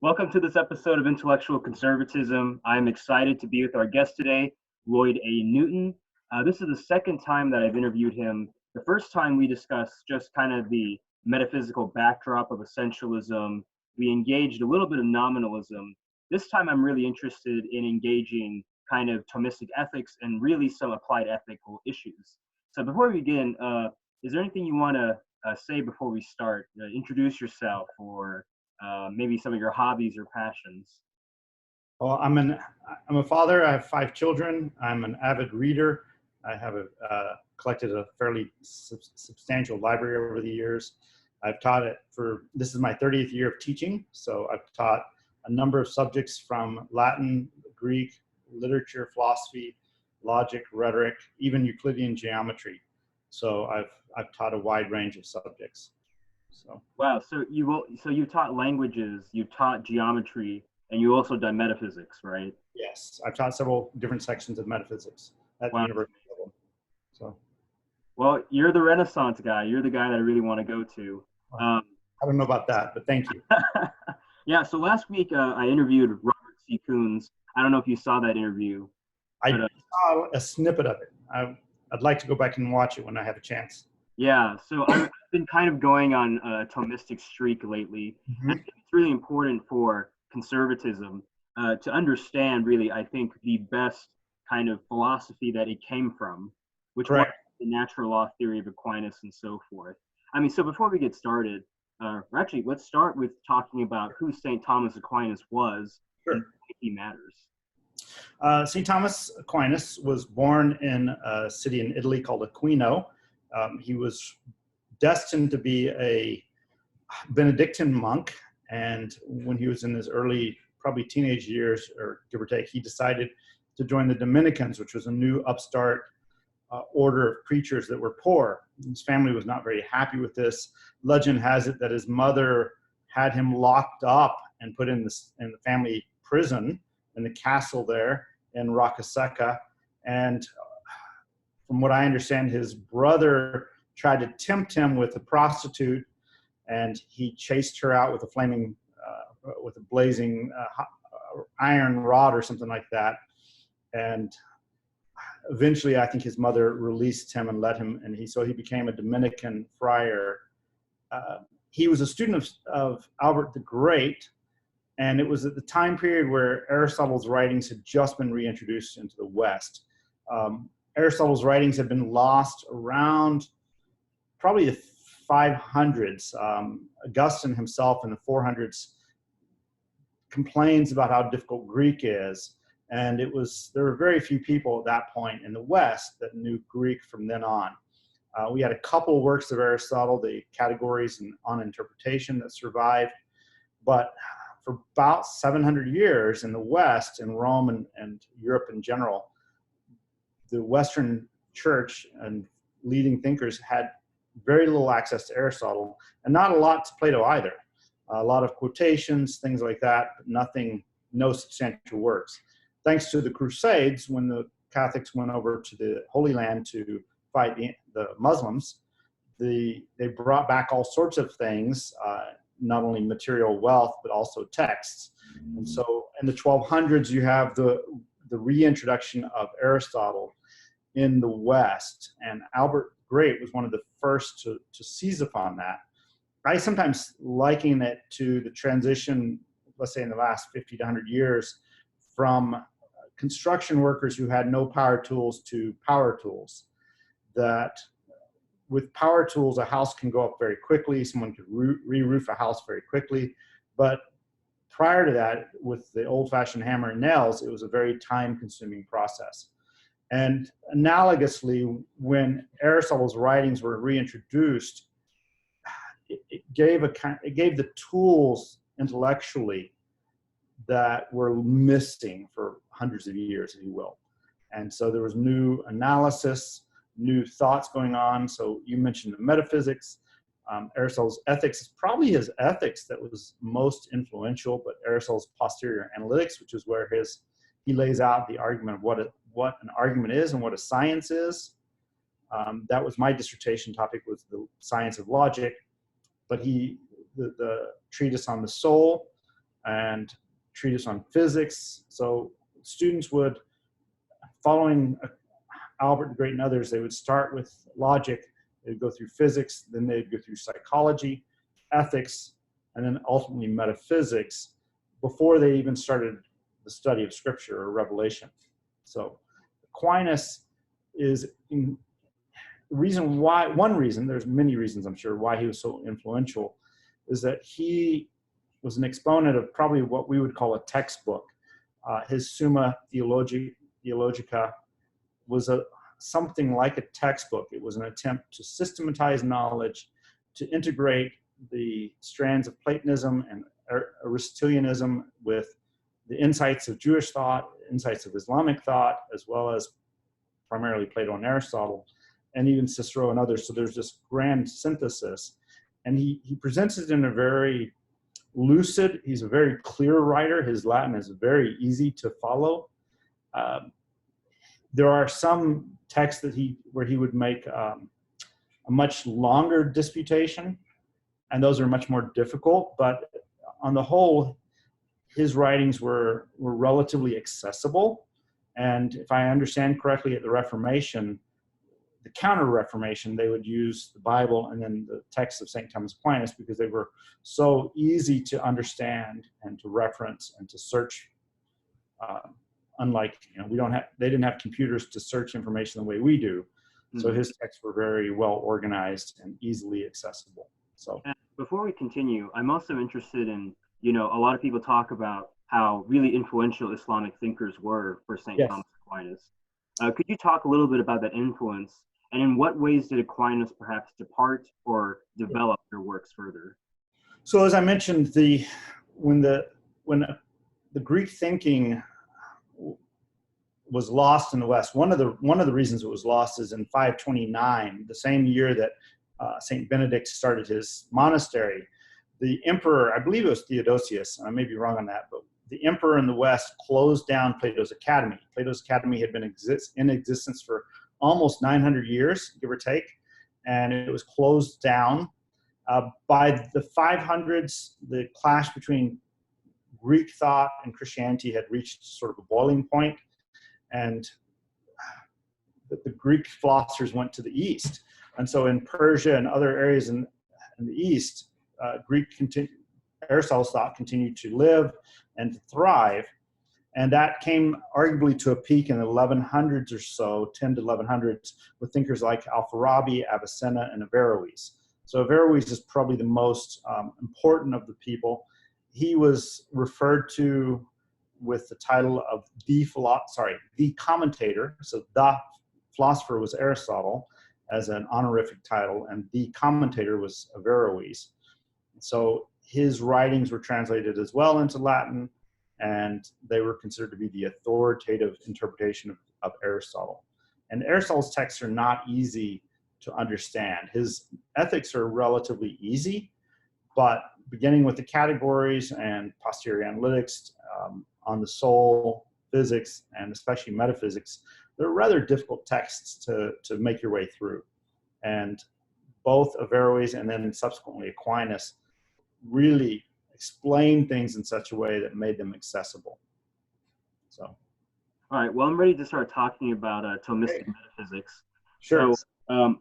Welcome to this episode of Intellectual Conservatism. I'm excited to be with our guest today, Lloyd A. Newton. This is the second time that I've interviewed him. The first time we discussed just kind of the metaphysical backdrop of essentialism. We engaged a little bit of nominalism. This time I'm really interested in engaging kind of Thomistic ethics and really some applied ethical issues. So before we begin, is there anything you want to say before we start? Introduce yourself or maybe some of your hobbies or passions. Well, I'm a father. I have 5 children. I'm an avid reader. I have collected a fairly substantial library over the years. I've taught it this is my 30th year of teaching. So I've taught a number of subjects from Latin, Greek, literature, philosophy, logic, rhetoric, even Euclidean geometry. So I've taught a wide range of subjects. So. Wow. So you taught languages, you taught geometry, and you also done metaphysics, right? Yes, I've taught several different sections of metaphysics at the university level. So. Well, you're the Renaissance guy. You're the guy that I really want to go to. I don't know about that, but thank you. Yeah. So last week I interviewed Robert C. Coons. I don't know if you saw that interview. I saw a snippet of it. I'd like to go back and watch it when I have a chance. Yeah, so I've been kind of going on a Thomistic streak lately. Mm-hmm. I think it's really important for conservatism to understand, really, I think, the best kind of philosophy that it came from, which was the natural law theory of Aquinas and so forth. I mean, so before we get started, actually, let's start with talking about who St. Thomas Aquinas was and why he matters. St. Thomas Aquinas was born in a city in Italy called Aquino. He was destined to be a Benedictine monk, and when he was in his early, probably teenage years, or give or take, he decided to join the Dominicans, which was a new upstart order of preachers that were poor. His family was not very happy with this. Legend has it that his mother had him locked up and put in the family prison in the castle there in Roccaseca, and from what I understand, his brother tried to tempt him with a prostitute, and he chased her out with with a blazing iron rod or something like that. And eventually, I think his mother released him and let him, and he became a Dominican friar. He was a student of Albert the Great, and it was at the time period where Aristotle's writings had just been reintroduced into the West. Aristotle's writings had been lost around probably the 500s. Augustine himself in the 400s complains about how difficult Greek is, and there were very few people at that point in the West that knew Greek from then on. We had a couple works of Aristotle, the Categories on Interpretation, that survived, but for about 700 years in the West, in Rome and Europe in general, the Western church and leading thinkers had very little access to Aristotle, and not a lot to Plato either. A lot of quotations, things like that, but no substantial works. Thanks to the Crusades, when the Catholics went over to the Holy Land to fight the Muslims, they brought back all sorts of things, not only material wealth, but also texts. And so in the 1200s, you have the reintroduction of Aristotle in the West, and Albert the Great was one of the first to seize upon that. I sometimes liken it to the transition, let's say in the last 50 to 100 years, from construction workers who had no power tools to power tools. That with power tools, a house can go up very quickly, someone could re-roof a house very quickly, but prior to that, with the old-fashioned hammer and nails, it was a very time-consuming process. And analogously, when Aristotle's writings were reintroduced, it gave the tools intellectually that were missing for hundreds of years, if you will. And so there was new analysis, new thoughts going on. So you mentioned the metaphysics. Aristotle's ethics is probably his ethics that was most influential, but Aristotle's posterior analytics, which is where he lays out the argument of what an argument is and what a science is. That was my dissertation topic, was the science of logic. But the treatise on the soul and treatise on physics. So students would, following Albert the Great and others, they would start with logic, they'd go through physics, then they'd go through psychology, ethics, and then ultimately metaphysics before they even started the study of scripture or revelation. So Aquinas is the reason why, one reason, there's many reasons I'm sure why he was so influential, is that he was an exponent of probably what we would call a textbook. His Summa Theologica was something like a textbook. It was an attempt to systematize knowledge, to integrate the strands of Platonism and Aristotelianism with the insights of Jewish thought, insights of Islamic thought, as well as primarily Plato and Aristotle, and even Cicero and others. So there's this grand synthesis. And he presents it in a very lucid, he's a very clear writer. His Latin is very easy to follow. There are some texts that where he would make a much longer disputation, and those are much more difficult, but on the whole, his writings were relatively accessible. And if I understand correctly, at the Reformation, the Counter-Reformation, they would use the Bible and then the text of St. Thomas Aquinas because they were so easy to understand and to reference and to search. Unlike, they didn't have computers to search information the way we do. Mm-hmm. So his texts were very well organized and easily accessible. So before we continue, I'm also interested in, a lot of people talk about how really influential Islamic thinkers were for St. Thomas Aquinas. Could you talk a little bit about that influence, and in what ways did Aquinas perhaps depart or develop their works further? So as I mentioned, when the Greek thinking was lost in the West, one of the reasons it was lost is in 529, the same year that Saint Benedict started his monastery. The emperor, I believe it was Theodosius, I may be wrong on that, but the emperor in the West closed down Plato's Academy. Plato's Academy had been in existence for almost 900 years, give or take, and it was closed down. By the 500s, the clash between Greek thought and Christianity had reached sort of a boiling point, and the Greek philosophers went to the East. And so in Persia and other areas in the East, Aristotle's thought continued to live and to thrive. And that came arguably to a peak in the 1100s or so, 10 to 1100s, with thinkers like Al-Farabi, Avicenna, and Averroes. So Averroes is probably the most important of the people. He was referred to with the title of the commentator. So the philosopher was Aristotle as an honorific title, and the commentator was Averroes. So his writings were translated as well into Latin, and they were considered to be the authoritative interpretation of Aristotle. And Aristotle's texts are not easy to understand. His ethics are relatively easy, but beginning with the categories and posterior analytics on the soul, physics, and especially metaphysics, they're rather difficult texts to make your way through. And both Averroes and then subsequently Aquinas really explain things in such a way that made them accessible. So, all right. Well, I'm ready to start talking about Thomistic metaphysics. Sure. So,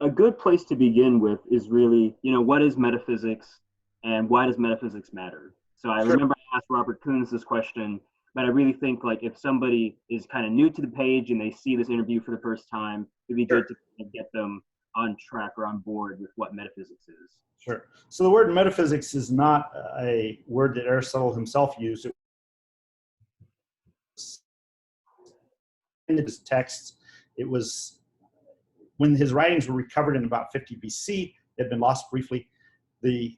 a good place to begin with is really, what is metaphysics and why does metaphysics matter? So I remember I asked Robert Kuhns this question, but I really think like if somebody is kind of new to the page and they see this interview for the first time, it'd be good to get them on track or on board with what metaphysics is. Sure. So the word metaphysics is not a word that Aristotle himself used. In his texts, it was when his writings were recovered in about 50 BC, they had been lost briefly. The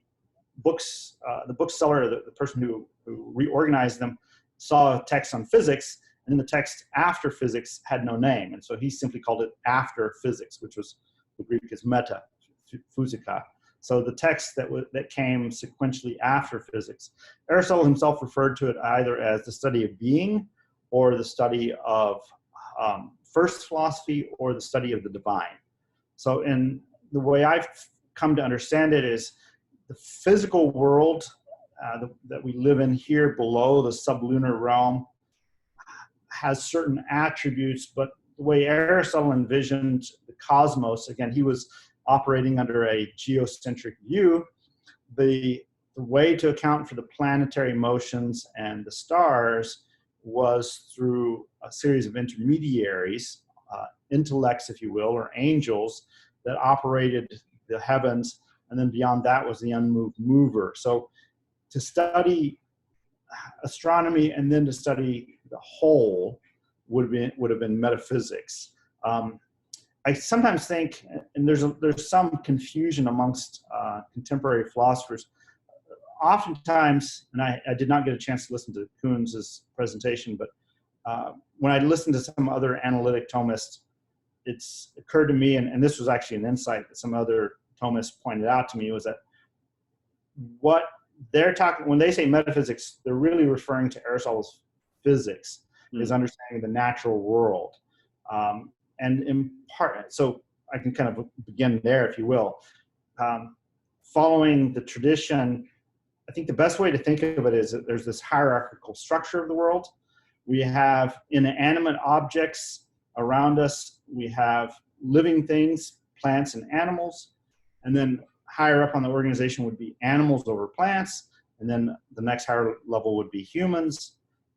bookseller, the person who reorganized them, saw a text on physics, and the text after physics had no name. And so he simply called it after physics, which was the Greek is meta, physika. So the text that came sequentially after physics. Aristotle himself referred to it either as the study of being or the study of first philosophy or the study of the divine. So in the way I've come to understand it is the physical world that we live in here below the sublunar realm has certain attributes, but the way Aristotle envisioned the cosmos, again, he was operating under a geocentric view. The way to account for the planetary motions and the stars was through a series of intermediaries, intellects, if you will, or angels that operated the heavens, and then beyond that was the unmoved mover. So to study astronomy and then to study the whole would have been metaphysics. I sometimes think, and there's some confusion amongst contemporary philosophers. Oftentimes, and I did not get a chance to listen to Kuhn's presentation, but when I listened to some other analytic Thomists, it's occurred to me, and this was actually an insight that some other Thomists pointed out to me, was that what they're talking, when they say metaphysics, they're really referring to Aristotle's physics, his understanding of the natural world. And in part, so I can kind of begin there, if you will. Following the tradition, I think the best way to think of it is that there's this hierarchical structure of the world. We have inanimate objects around us. We have living things, plants and animals. And then higher up on the organization would be animals over plants. And then the next higher level would be humans.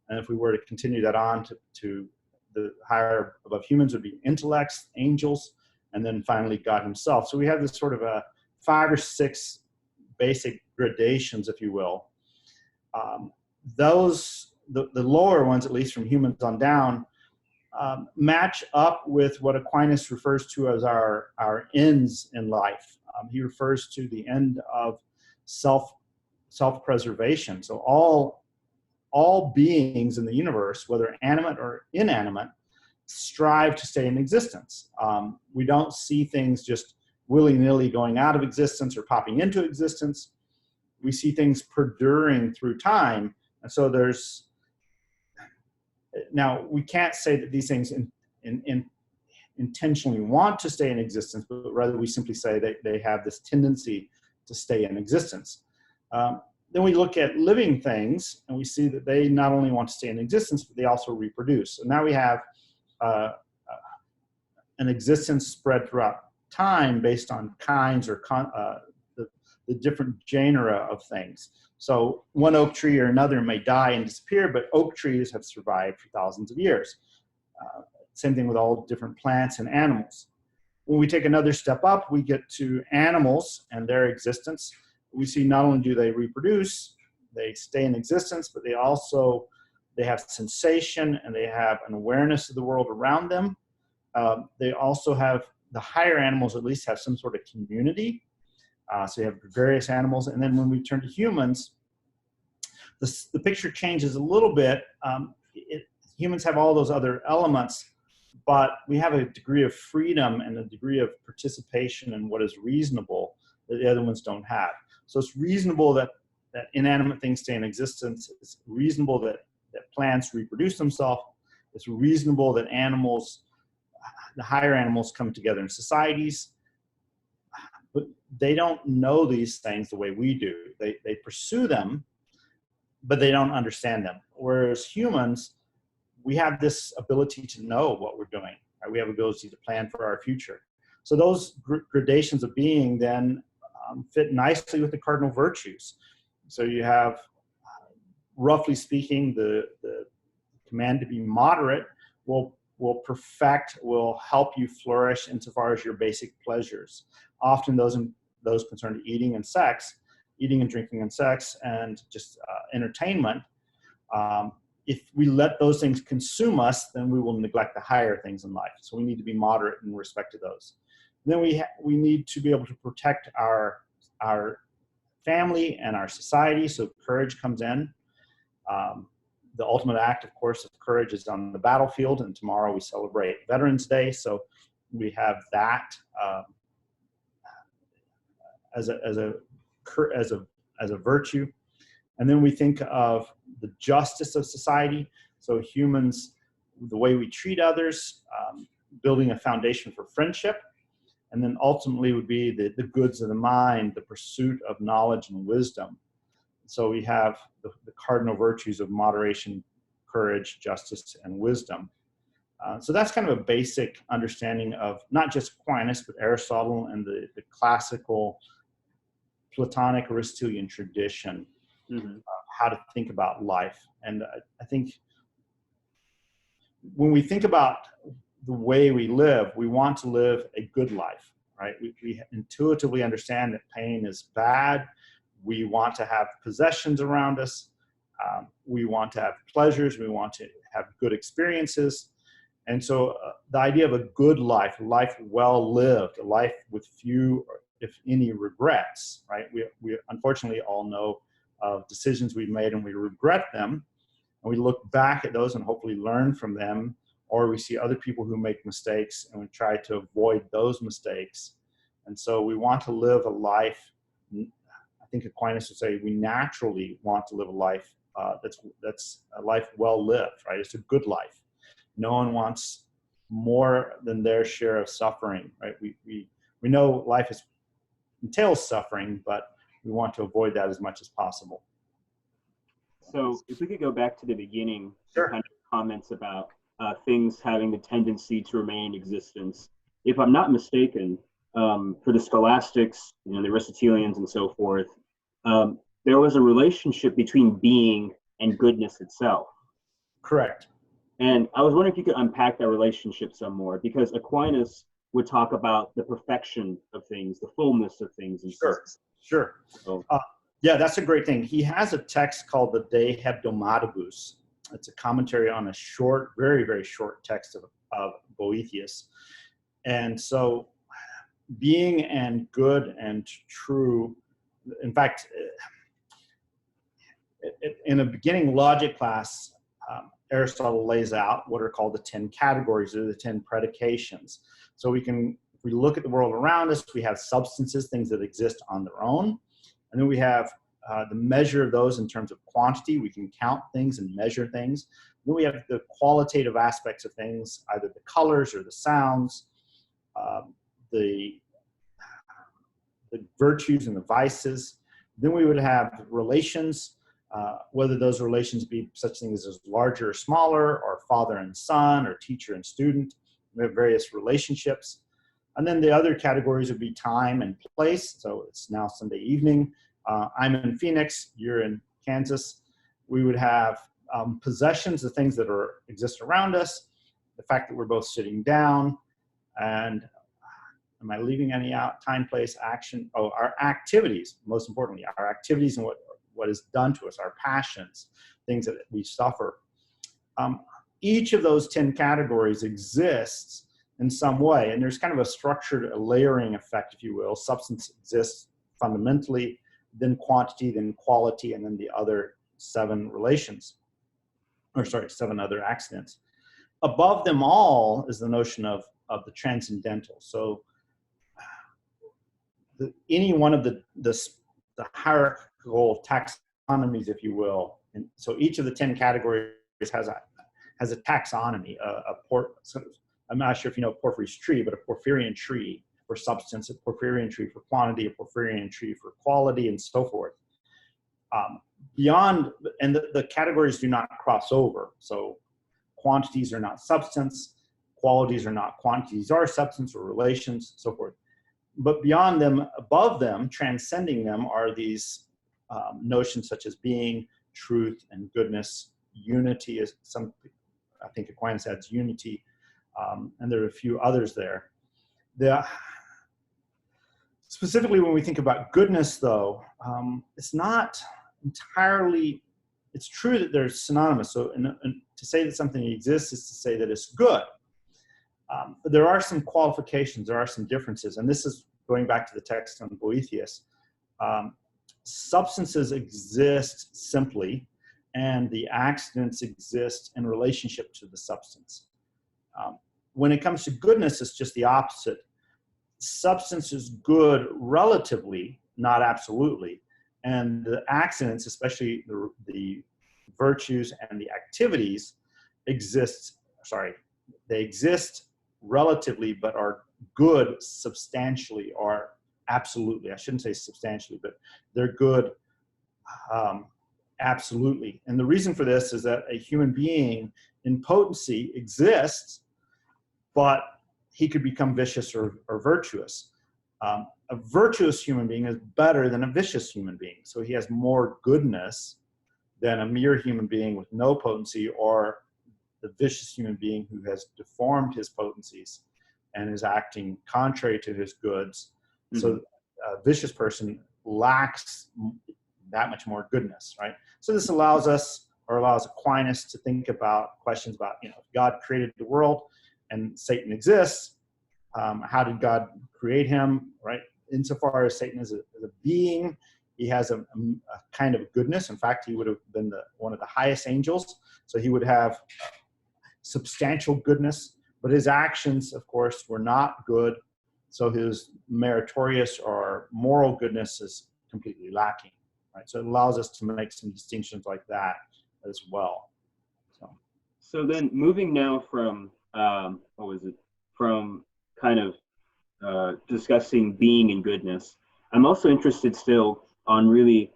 And if we were to continue that on to the higher above humans would be intellects, angels, and then finally God himself. So we have this sort of a 5 or 6 basic gradations, if you will. The lower ones, at least from humans on down, match up with what Aquinas refers to as our ends in life. He refers to the end of self-preservation. So all beings in the universe, whether animate or inanimate, strive to stay in existence. We don't see things just willy-nilly going out of existence or popping into existence. We see things perduring through time. And so now we can't say that these things intentionally want to stay in existence, but rather we simply say that they have this tendency to stay in existence. Then we look at living things and we see that they not only want to stay in existence, but they also reproduce. So now we have an existence spread throughout time based on kinds or the different genera of things. So one oak tree or another may die and disappear, but oak trees have survived for thousands of years. Same thing with all different plants and animals. When we take another step up, we get to animals and their existence. We see not only do they reproduce, they stay in existence, but they have sensation and they have an awareness of the world around them. They also have, the higher animals at least have some sort of community. So you have various animals. And then when we turn to humans, the picture changes a little bit. Humans have all those other elements, but we have a degree of freedom and a degree of participation in what is reasonable that the other ones don't have. So it's reasonable that inanimate things stay in existence. It's reasonable that plants reproduce themselves. It's reasonable that animals, the higher animals, come together in societies. But they don't know these things the way we do. They pursue them, but they don't understand them. Whereas humans, we have this ability to know what we're doing. Right? We have ability to plan for our future. So those gradations of being then fit nicely with the cardinal virtues. So you have, roughly speaking, the command to be moderate will help you flourish insofar as your basic pleasures. Often those concerned eating and drinking and sex and just entertainment. If we let those things consume us, then we will neglect the higher things in life. So we need to be moderate in respect to those. And then we need to be able to protect our family and our society, so courage comes in. The ultimate act, of course, of courage is on the battlefield, and tomorrow we celebrate Veterans Day, so we have that as a virtue. And then we think of the justice of society. So humans, the way we treat others, building a foundation for friendship. And then ultimately would be the goods of the mind, the pursuit of knowledge and wisdom. So we have the cardinal virtues of moderation, courage, justice, and wisdom. So that's kind of a basic understanding of not just Aquinas, but Aristotle and the classical Platonic Aristotelian tradition, how to think about life. And I think when we think about the way we live, we want to live a good life, right? We intuitively understand that pain is bad. We want to have possessions around us. We want to have pleasures. We want to have good experiences. And so the idea of a good life, a life well lived, a life with few, if any, regrets, right? We unfortunately all know of decisions we've made and we regret them. And we look back at those and hopefully learn from them, or we see other people who make mistakes and we try to avoid those mistakes. And so we want to live a life, I think Aquinas would say we naturally want to live a life that's a life well lived, right? It's a good life. No one wants more than their share of suffering, right? We know life entails suffering, but we want to avoid that as much as possible. So if we could go back to the beginning, Sure. kind of comments about things having the tendency to remain in existence. If I'm not mistaken, for the scholastics, the Aristotelians and so forth, there was a relationship between being and goodness itself. Correct. And I was wondering if you could unpack that relationship some more, because Aquinas would talk about the perfection of things, the fullness of things. And Sure. So, yeah, that's a great thing. He has a text called the De Hebdomadibus. It's a commentary on a short, very, very short text of Boethius. And so being and good and true, in fact, in a beginning logic class, Aristotle lays out what are called the 10 categories, or the 10 predications. So if we look at the world around us, we have substances, things that exist on their own. And then we have the measure of those in terms of quantity. We can count things and measure things. Then we have the qualitative aspects of things, either the colors or the sounds, the virtues and the vices. Then we would have relations, whether those relations be such things as larger or smaller, or father and son, or teacher and student. We have various relationships. And then the other categories would be time and place. So it's now Sunday evening. I'm in Phoenix, you're in Kansas. We would have possessions, the things that exist around us, the fact that we're both sitting down, and am I leaving any out? Time, place, action. Oh, our activities, most importantly, our activities and what is done to us, our passions, things that we suffer. Each of those 10 categories exists in some way, and there's kind of a structured layering effect, if you will. Substance exists fundamentally, then quantity, then quality, and then the other 7 relations, or sorry, 7 other accidents. Above them all is the notion of the transcendental. So any one of the hierarchical taxonomies, if you will, and so each of the 10 categories has a taxonomy. I'm not sure if you know Porphyry's tree, but a Porphyrian tree for substance, a Porphyrian tree for quantity, a Porphyrian tree for quality, and so forth. Beyond, and the categories do not cross over. So quantities are not substance, qualities are not quantities are substance, or relations, so forth. But beyond them, above them, transcending them, are these notions such as being, truth, and goodness. Unity is I think Aquinas adds unity, and there are a few others there. Specifically, when we think about goodness, though, it's not entirely, it's true that they're synonymous. So to say that something exists is to say that it's good. But there are some qualifications, there are some differences, and this is going back to the text on Boethius. Substances exist simply, and the accidents exist in relationship to the substance. When it comes to goodness, it's just the opposite. Substance is good relatively, not absolutely, and the accidents, especially the virtues and the activities, they exist relatively, but are good substantially or absolutely. I shouldn't say substantially, but they're good Absolutely. And the reason for this is that a human being in potency exists, but he could become vicious or virtuous. A virtuous human being is better than a vicious human being. So he has more goodness than a mere human being with no potency, or the vicious human being who has deformed his potencies and is acting contrary to his goods. Mm-hmm. So a vicious person lacks that much more goodness, right? So this allows us, or allows Aquinas, to think about questions about, if God created the world and Satan exists, how did God create him, right? Insofar as Satan is a being, he has a kind of goodness. In fact, he would have been one of the highest angels, so he would have substantial goodness, but his actions, of course, were not good, so his meritorious or moral goodness is completely lacking, right? So it allows us to make some distinctions like that as well. So then moving now from, from kind of discussing being and goodness, I'm also interested still on really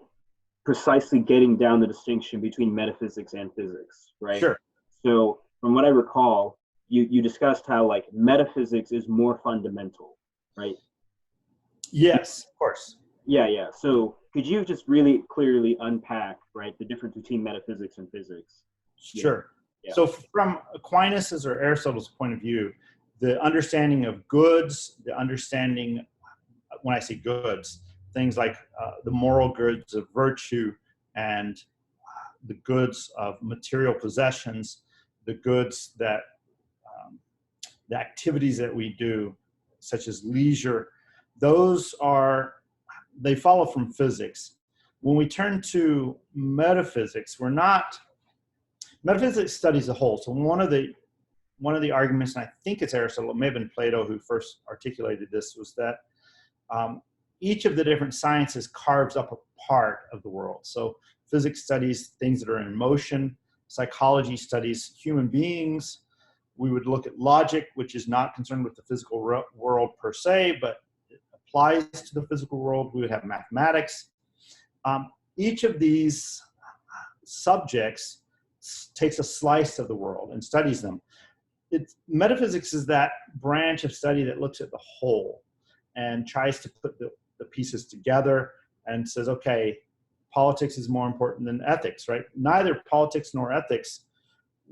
precisely getting down the distinction between metaphysics and physics, right? Sure. So from what I recall, you discussed how like metaphysics is more fundamental, right? Yes, of course. Yeah. So could you just really clearly unpack, right, the difference between metaphysics and physics? Sure. Yeah. So from Aquinas's or Aristotle's point of view, the understanding of goods, the understanding, when I say goods, things like the moral goods of virtue and the goods of material possessions, the goods that, the activities that we do, such as leisure, they follow from physics. When we turn to metaphysics, metaphysics studies the whole. So one of the arguments, and I think it's Aristotle, it may have been Plato who first articulated this, was that each of the different sciences carves up a part of the world. So physics studies things that are in motion, psychology studies human beings. We would look at logic, which is not concerned with the physical world per se, but it applies to the physical world. We would have mathematics. Each of these subjects takes a slice of the world and studies them. Metaphysics is that branch of study that looks at the whole and tries to put the pieces together and says, okay, politics is more important than ethics, right? Neither politics nor ethics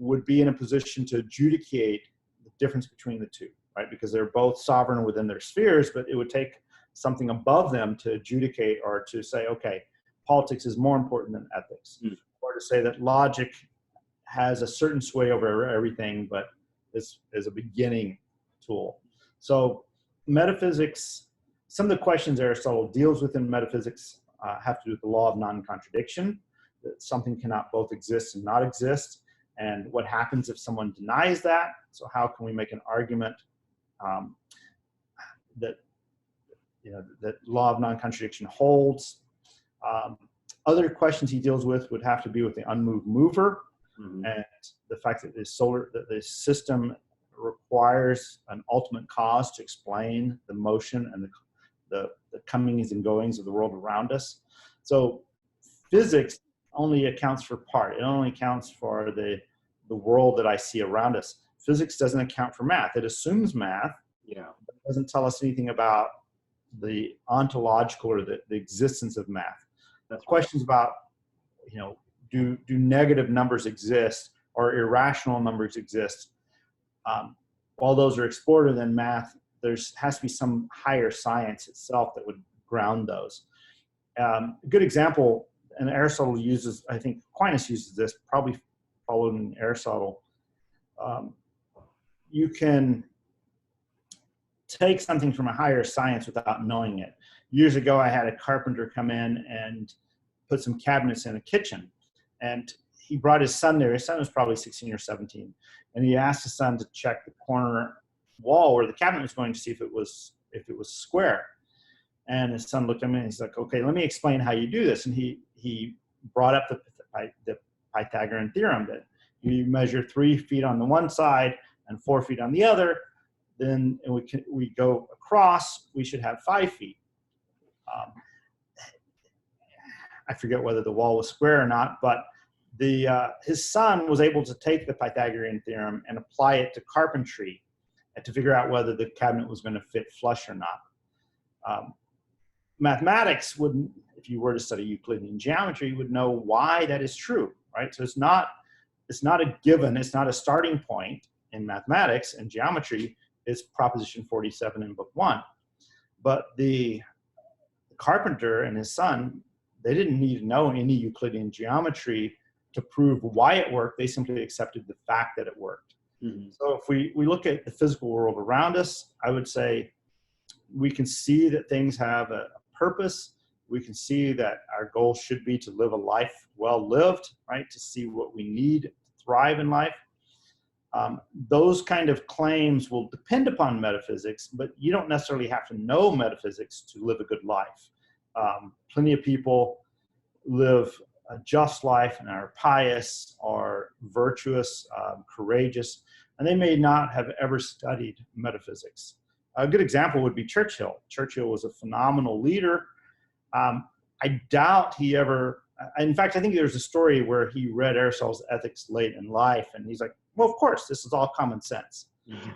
would be in a position to adjudicate the difference between the two, right? Because they're both sovereign within their spheres, but it would take something above them to adjudicate or to say, okay, politics is more important than ethics, or to say that logic has a certain sway over everything, but is a beginning tool. So metaphysics, some of the questions Aristotle deals with in metaphysics have to do with the law of non-contradiction, that something cannot both exist and not exist, and what happens if someone denies that. So how can we make an argument that law of non-contradiction holds? Other questions he deals with would have to be with the unmoved mover, and the fact that the system requires an ultimate cause to explain the motion and the comings and goings of the world around us. So physics only accounts for part. It only accounts for the world that I see around us. Physics doesn't account for math. It assumes math. But it doesn't tell us anything about the ontological or the existence of math. That's questions about, do negative numbers exist or irrational numbers exist? While those are explored in math, there has to be some higher science itself that would ground those. A good example, and Aristotle uses, I think Aquinas uses this, probably following Aristotle. You can take something from a higher science without knowing it. Years ago, I had a carpenter come in and put some cabinets in a kitchen, and he brought his son there. His son was probably 16 or 17, and he asked his son to check the corner wall where the cabinet was going to see if it was square. And his son looked at me and he's like, okay, let me explain how you do this. And he brought up the Pythagorean Theorem, that you measure 3 feet on the one side and 4 feet on the other. Then we go across, we should have 5 feet. I forget whether the wall was square or not, but his son was able to take the Pythagorean theorem and apply it to carpentry and to figure out whether the cabinet was going to fit flush or not. Mathematics would, if you were to study Euclidean geometry, would know why that is true, right? So it's not a given, it's not a starting point in mathematics and geometry. It's proposition 47 in book 1. But the carpenter and his son, they didn't need to know any Euclidean geometry to prove why it worked. They simply accepted the fact that it worked. Mm-hmm. So if we look at the physical world around us, I would say we can see that things have a purpose. We can see that our goal should be to live a life well lived, right? To see what we need to thrive in life. Those kind of claims will depend upon metaphysics, but you don't necessarily have to know metaphysics to live a good life. Plenty of people live a just life and are pious, are virtuous, courageous, and they may not have ever studied metaphysics. A good example would be Churchill. Churchill was a phenomenal leader. I doubt he ever, in fact, I think there's a story where he read Aristotle's Ethics late in life, and he's like, well, of course, this is all common sense.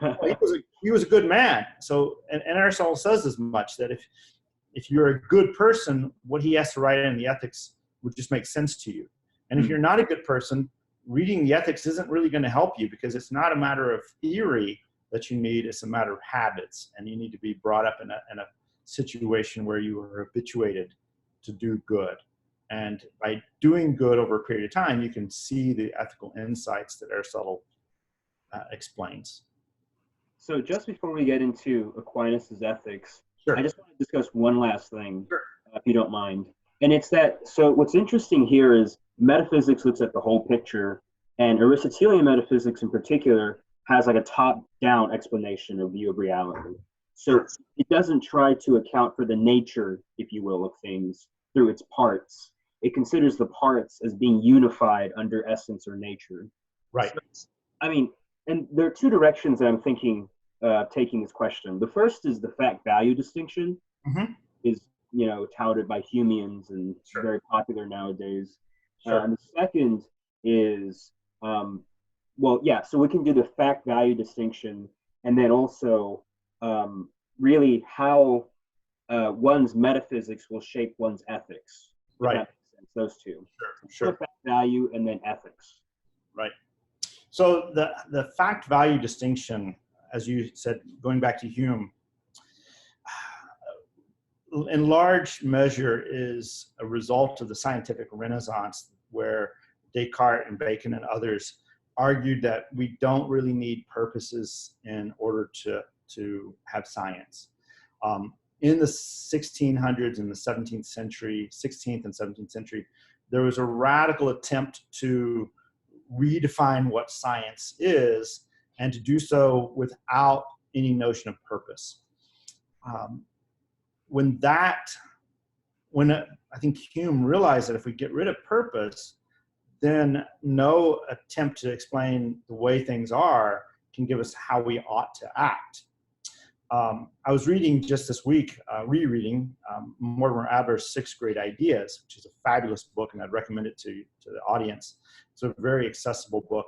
Well, he was a good man. So, and Aristotle says as much, that if you're a good person, what he has to write in the Ethics would just make sense to you. And if you're not a good person, reading the Ethics isn't really going to help you, because it's not a matter of theory that you need, it's a matter of habits. And you need to be brought up in a situation where you are habituated to do good. And by doing good over a period of time, you can see the ethical insights that Aristotle explains. So just before we get into Aquinas' ethics, sure. I just want to discuss one last thing, sure. If you don't mind. And it's that, so what's interesting here is metaphysics looks at the whole picture, and Aristotelian metaphysics in particular has like a top-down explanation or view of reality. So it doesn't try to account for the nature, if you will, of things through its parts. It considers the parts as being unified under essence or nature. Right. So, I mean, and there are two directions that I'm thinking taking this question. The first is the fact-value distinction, is, you know, touted by Humeans and sure. very popular nowadays. Sure. And the second is, well, yeah, so we can do the fact-value distinction, and then also really how one's metaphysics will shape one's ethics. Right. That makes sense, those two. Sure. So fact value and then ethics. Right. So the fact-value distinction, as you said, going back to Hume, in large measure is a result of the scientific renaissance, where Descartes and Bacon and others argued that we don't really need purposes in order to have science. In the 1600s and the 17th century, 16th and 17th century, there was a radical attempt to redefine what science is, and to do so without any notion of purpose. When I think Hume realized that if we get rid of purpose, then no attempt to explain the way things are can give us how we ought to act. I was reading just this week, rereading Mortimer Adler's 6th Grade Ideas, which is a fabulous book, and I'd recommend it to the audience. It's a very accessible book.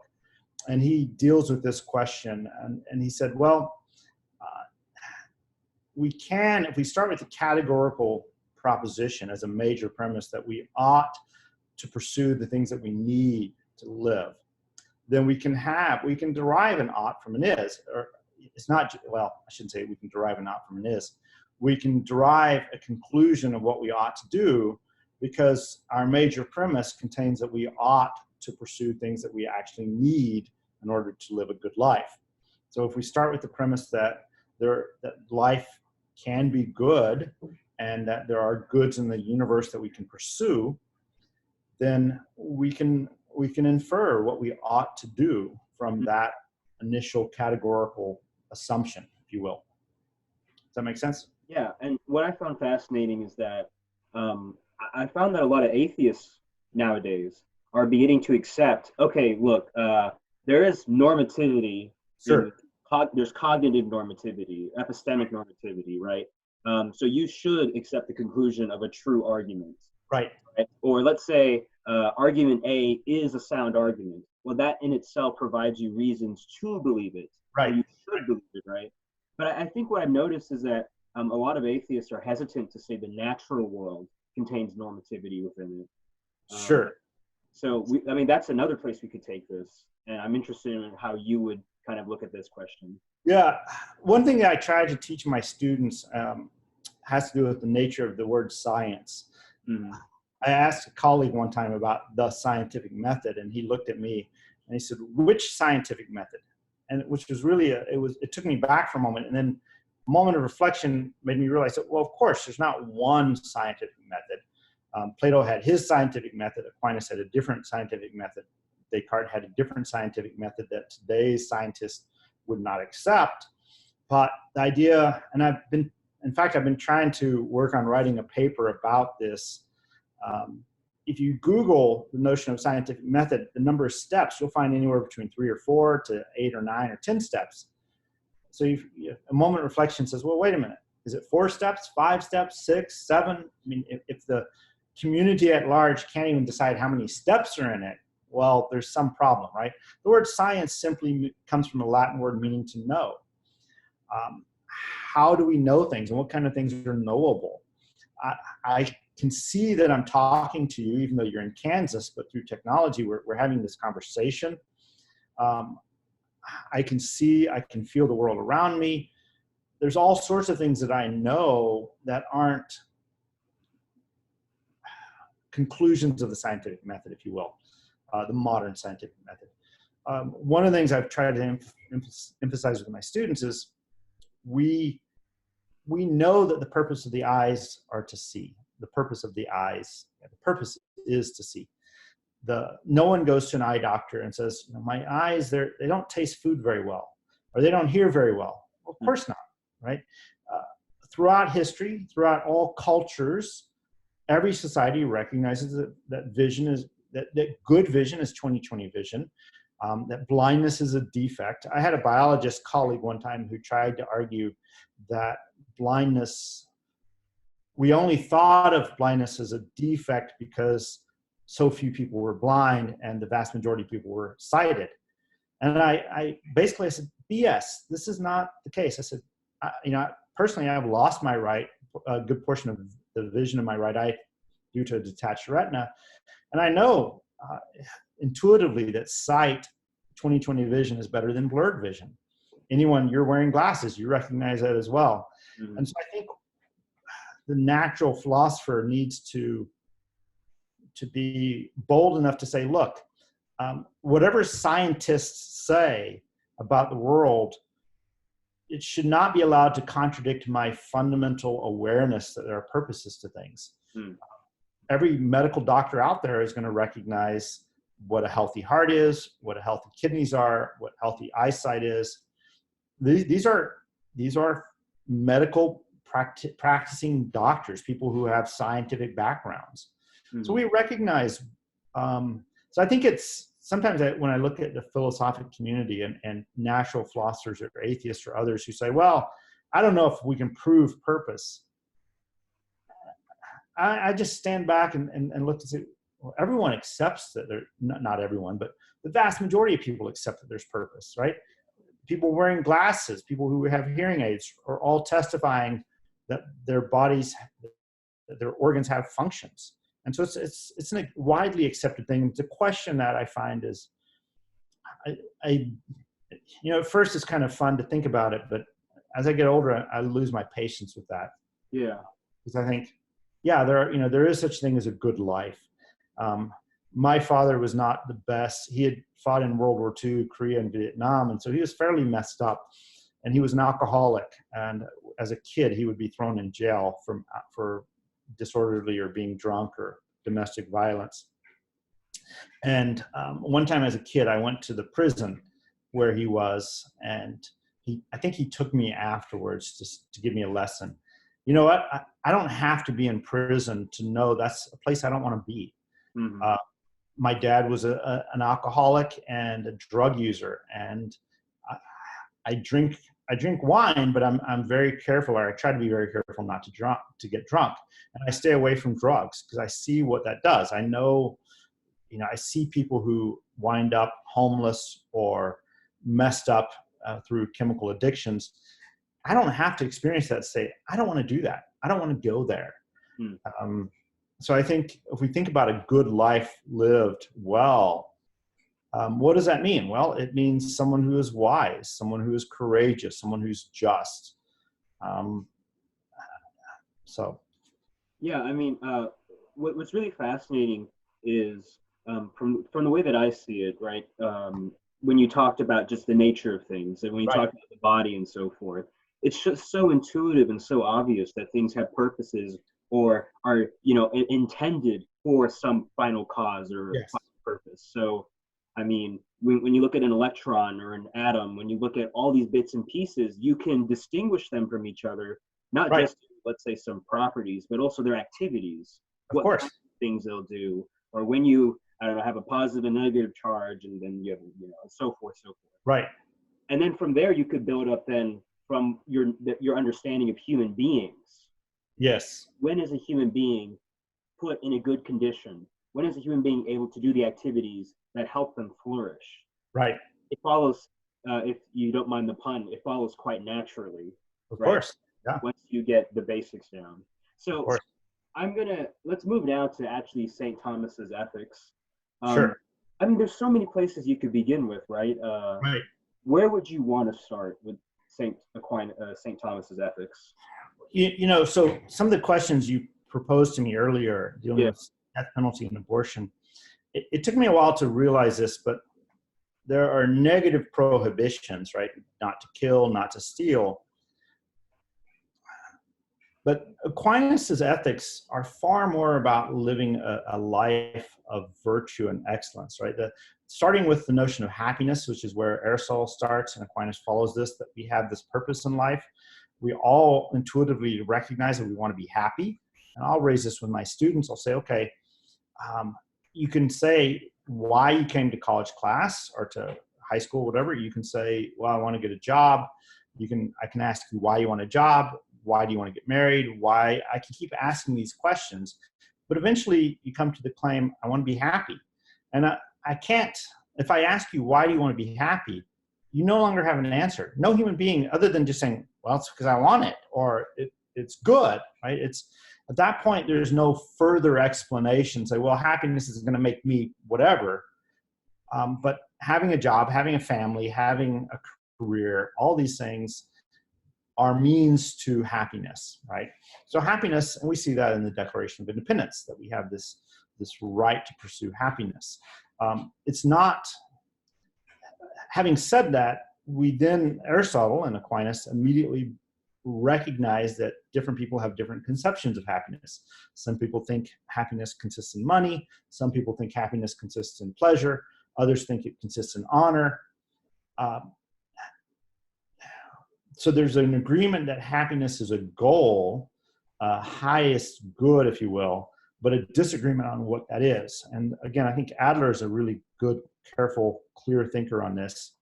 And he deals with this question, and he said, well, we can, if we start with the categorical proposition as a major premise that we ought to pursue the things that we need to live, then we can derive an ought from an is, or it's not, well, I shouldn't say we can derive an ought from an is. We can derive a conclusion of what we ought to do, because our major premise contains that we ought to pursue things that we actually need in order to live a good life. So if we start with the premise that life can be good, and that there are goods in the universe that we can pursue, then we can infer what we ought to do from that initial categorical assumption, if you will. Does that make sense? Yeah, and what I found fascinating is that I found that a lot of atheists nowadays are beginning to accept, okay, look, there is normativity. Sure. There's cognitive normativity, epistemic normativity, right? So you should accept the conclusion of a true argument. Right. right? Or let's say argument A is a sound argument. Well, that in itself provides you reasons to believe it, or Right. you should believe it, right? But I think what I've noticed is that a lot of atheists are hesitant to say the natural world contains normativity within it. Sure. So, I mean, that's another place we could take this. And I'm interested in how you would kind of look at this question. Yeah. One thing that I try to teach my students has to do with the nature of the word science. Mm-hmm. I asked a colleague one time about the scientific method, and he looked at me and he said, "Which scientific method?" And which was really, it took me back for a moment. And then a moment of reflection made me realize that, well, of course, there's not one scientific method. Plato had his scientific method. Aquinas had a different scientific method. Descartes had a different scientific method that today's scientists would not accept. But the idea, and I've been trying to work on writing a paper about this. If you Google the notion of scientific method, the number of steps, you'll find anywhere between 3 or 4 to 8 or 9 or 10 steps. So a moment of reflection says, well, wait a minute. Is it 4 steps, 5 steps, 6, 7? I mean, if the community at large can't even decide how many steps are in it, well, there's some problem, right? The word science simply comes from a Latin word meaning to know. How do we know things, and what kind of things are knowable? I can see that I'm talking to you, even though you're in Kansas, but through technology, we're having this conversation. I can see, I can feel the world around me. There's all sorts of things that I know that aren't conclusions of the scientific method, if you will, the modern scientific method. One of the things I've tried to emphasize with my students is we know that the purpose of the eyes are to see. The purpose of the eyes, the purpose is to see. No one goes to an eye doctor and says, my eyes, they don't taste food very well, or they don't hear very well. Well, of course not, right? Throughout history, throughout all cultures, every society recognizes that vision is, that good vision is 20/20 vision, that blindness is a defect. I had a biologist colleague one time who tried to argue that blindness, we only thought of blindness as a defect because so few people were blind and the vast majority of people were sighted. And I basically said, BS, this is not the case. I said, personally, I've lost my right, a good portion of the vision of my right eye due to a detached retina. And I know intuitively that sight, 20/20 vision, is better than blurred vision. Anyone, you're wearing glasses, you recognize that as well. Mm-hmm. And so I think the natural philosopher needs to be bold enough to say, look, whatever scientists say about the world, it should not be allowed to contradict my fundamental awareness that there are purposes to things. Every medical doctor out there is going to recognize what a healthy heart is, what a healthy kidneys are, what healthy eyesight is. These are medical practicing doctors, people who have scientific backgrounds. So we recognize, so I think it's, sometimes when I look at the philosophic community and natural philosophers or atheists or others who say, well, I don't know if we can prove purpose. I just stand back and look and say, well, everyone accepts that not everyone, but the vast majority of people accept that there's purpose, right? People wearing glasses, people who have hearing aids are all testifying that their bodies, their organs have functions. And so it's a widely accepted thing. The question that I find is, at first it's kind of fun to think about it, but as I get older, I lose my patience with that. Yeah. Because I think, yeah, there is such thing as a good life. My father was not the best. He had fought in World War II, Korea and Vietnam. And so he was fairly messed up, and he was an alcoholic. And as a kid, he would be thrown in jail for disorderly or being drunk or domestic violence. And one time as a kid, I went to the prison where he was, and I think he took me afterwards just to give me a lesson. You know what? I don't have to be in prison to know that's a place I don't want to be. Mm-hmm. My dad was an alcoholic and a drug user, and I drink I drink wine, but I'm very careful, or I try to be very careful not to get drunk. And I stay away from drugs because I see what that does. I know, I see people who wind up homeless or messed up through chemical addictions. I don't have to experience that to say, I don't want to do that. I don't want to go there. So I think if we think about a good life lived well, what does that mean? Well, it means someone who is wise, someone who is courageous, someone who's just. Yeah, I mean, what's really fascinating is from the way that I see it, right? When you talked about just the nature of things, and when you Right. talked about the body and so forth, it's just so intuitive and so obvious that things have purposes or are, intended for some final cause or Yes. final purpose. So, I mean, when you look at an electron or an atom, when you look at all these bits and pieces, you can distinguish them from each other, not Right. just, let's say, some properties, but also their activities, Of what course. kinds of things they'll do, or when you, I don't know, have a positive and negative charge, and then you have, so forth, so forth. Right. And then from there, you could build up then from your understanding of human beings. Yes. When is a human being put in a good condition? When is a human being able to do the activities that help them flourish? Right. It follows, if you don't mind the pun, it follows quite naturally. Of right? course. Yeah. Once you get the basics down. Of So course. let's move now to actually St. Thomas's Ethics. Sure. I mean, there's so many places you could begin with, right? Right. Where would you want to start with St. Thomas's Ethics? So some of the questions you proposed to me earlier dealing Yeah. with death penalty and abortion, it took me a while to realize this, but there are negative prohibitions, right? Not to kill, not to steal. But Aquinas' ethics are far more about living a life of virtue and excellence, right? Starting with the notion of happiness, which is where Aristotle starts, and Aquinas follows this, that we have this purpose in life. We all intuitively recognize that we want to be happy. And I'll raise this with my students. I'll say, okay, you can say why you came to college class or to high school, whatever. You can say, well, I want to get a job. I can ask you why you want a job. Why do you want to get married? Why? I can keep asking these questions, but eventually you come to the claim, I want to be happy. And I can't, if I ask you, why do you want to be happy? You no longer have an answer. No human being, other than just saying, well, it's because I want it, or it's good, right? It's at that point, there's no further explanation. Say, well, happiness is going to make me whatever. But having a job, having a family, having a career, all these things are means to happiness, right? So happiness, and we see that in the Declaration of Independence, that we have this right to pursue happiness. It's not, having said that, we then, Aristotle and Aquinas, immediately recognize that different people have different conceptions of happiness. Some people think happiness consists in money. Some people think happiness consists in pleasure. Others think it consists in honor. So there's an agreement that happiness is a goal, highest good, if you will, but a disagreement on what that is. And again, I think Adler is a really good, careful, clear thinker on this.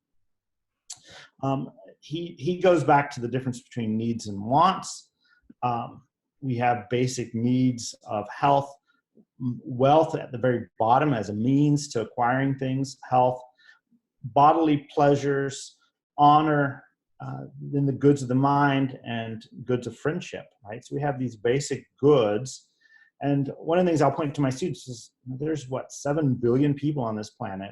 He goes back to the difference between needs and wants. We have basic needs of health, wealth at the very bottom as a means to acquiring things, health, bodily pleasures, honor, then the goods of the mind and goods of friendship, right? So we have these basic goods. And one of the things I'll point to my students is there's 7 billion people on this planet.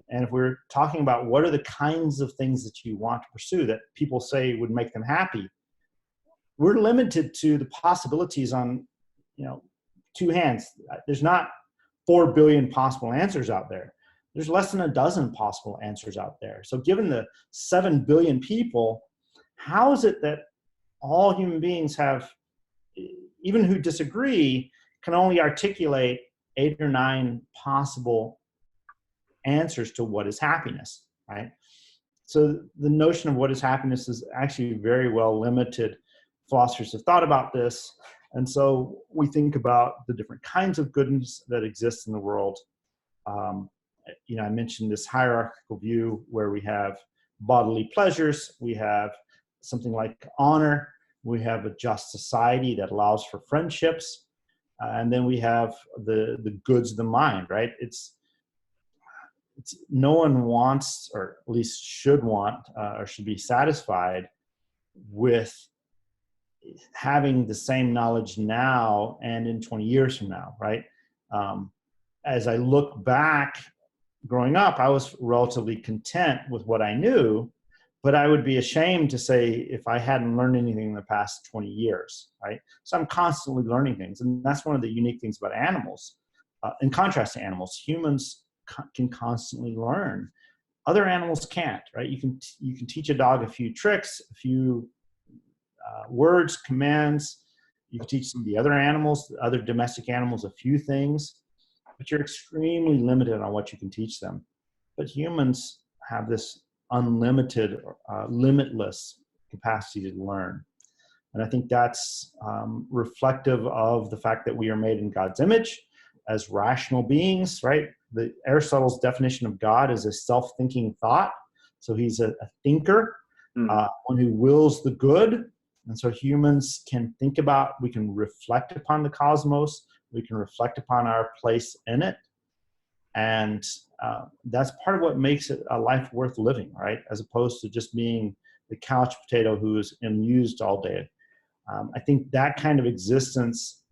And if we're talking about what are the kinds of things that you want to pursue that people say would make them happy, we're limited to the possibilities on, two hands. There's not 4 billion possible answers out there. There's less than a dozen possible answers out there. So given the 7 billion people, how is it that all human beings have, even who disagree, can only articulate 8 or 9 possible answers to what is happiness, right? So the notion of what is happiness is actually very well limited. Philosophers have thought about this. And so we think about the different kinds of goodness that exist in the world. I mentioned this hierarchical view where we have bodily pleasures, we have something like honor. We have a just society that allows for friendships. And then we have the goods of the mind, right? It's no one wants, or at least should want, or should be satisfied with having the same knowledge now and in 20 years from now, right? As I look back, growing up, I was relatively content with what I knew, but I would be ashamed to say if I hadn't learned anything in the past 20 years, right? So I'm constantly learning things. And that's one of the unique things about animals. In contrast to animals, humans can constantly learn. Other animals can't, right? You can teach a dog a few tricks, a few words, commands. You can teach some of the other animals, other domestic animals, a few things, but you're extremely limited on what you can teach them. But humans have this unlimited, limitless capacity to learn. And I think that's reflective of the fact that we are made in God's image as rational beings, right? Aristotle's definition of God is a self-thinking thought. So he's a thinker, one who wills the good. And so humans can think about, we can reflect upon the cosmos, we can reflect upon our place in it. And that's part of what makes it a life worth living, right? As opposed to just being the couch potato who is amused all day. I think that kind of existence,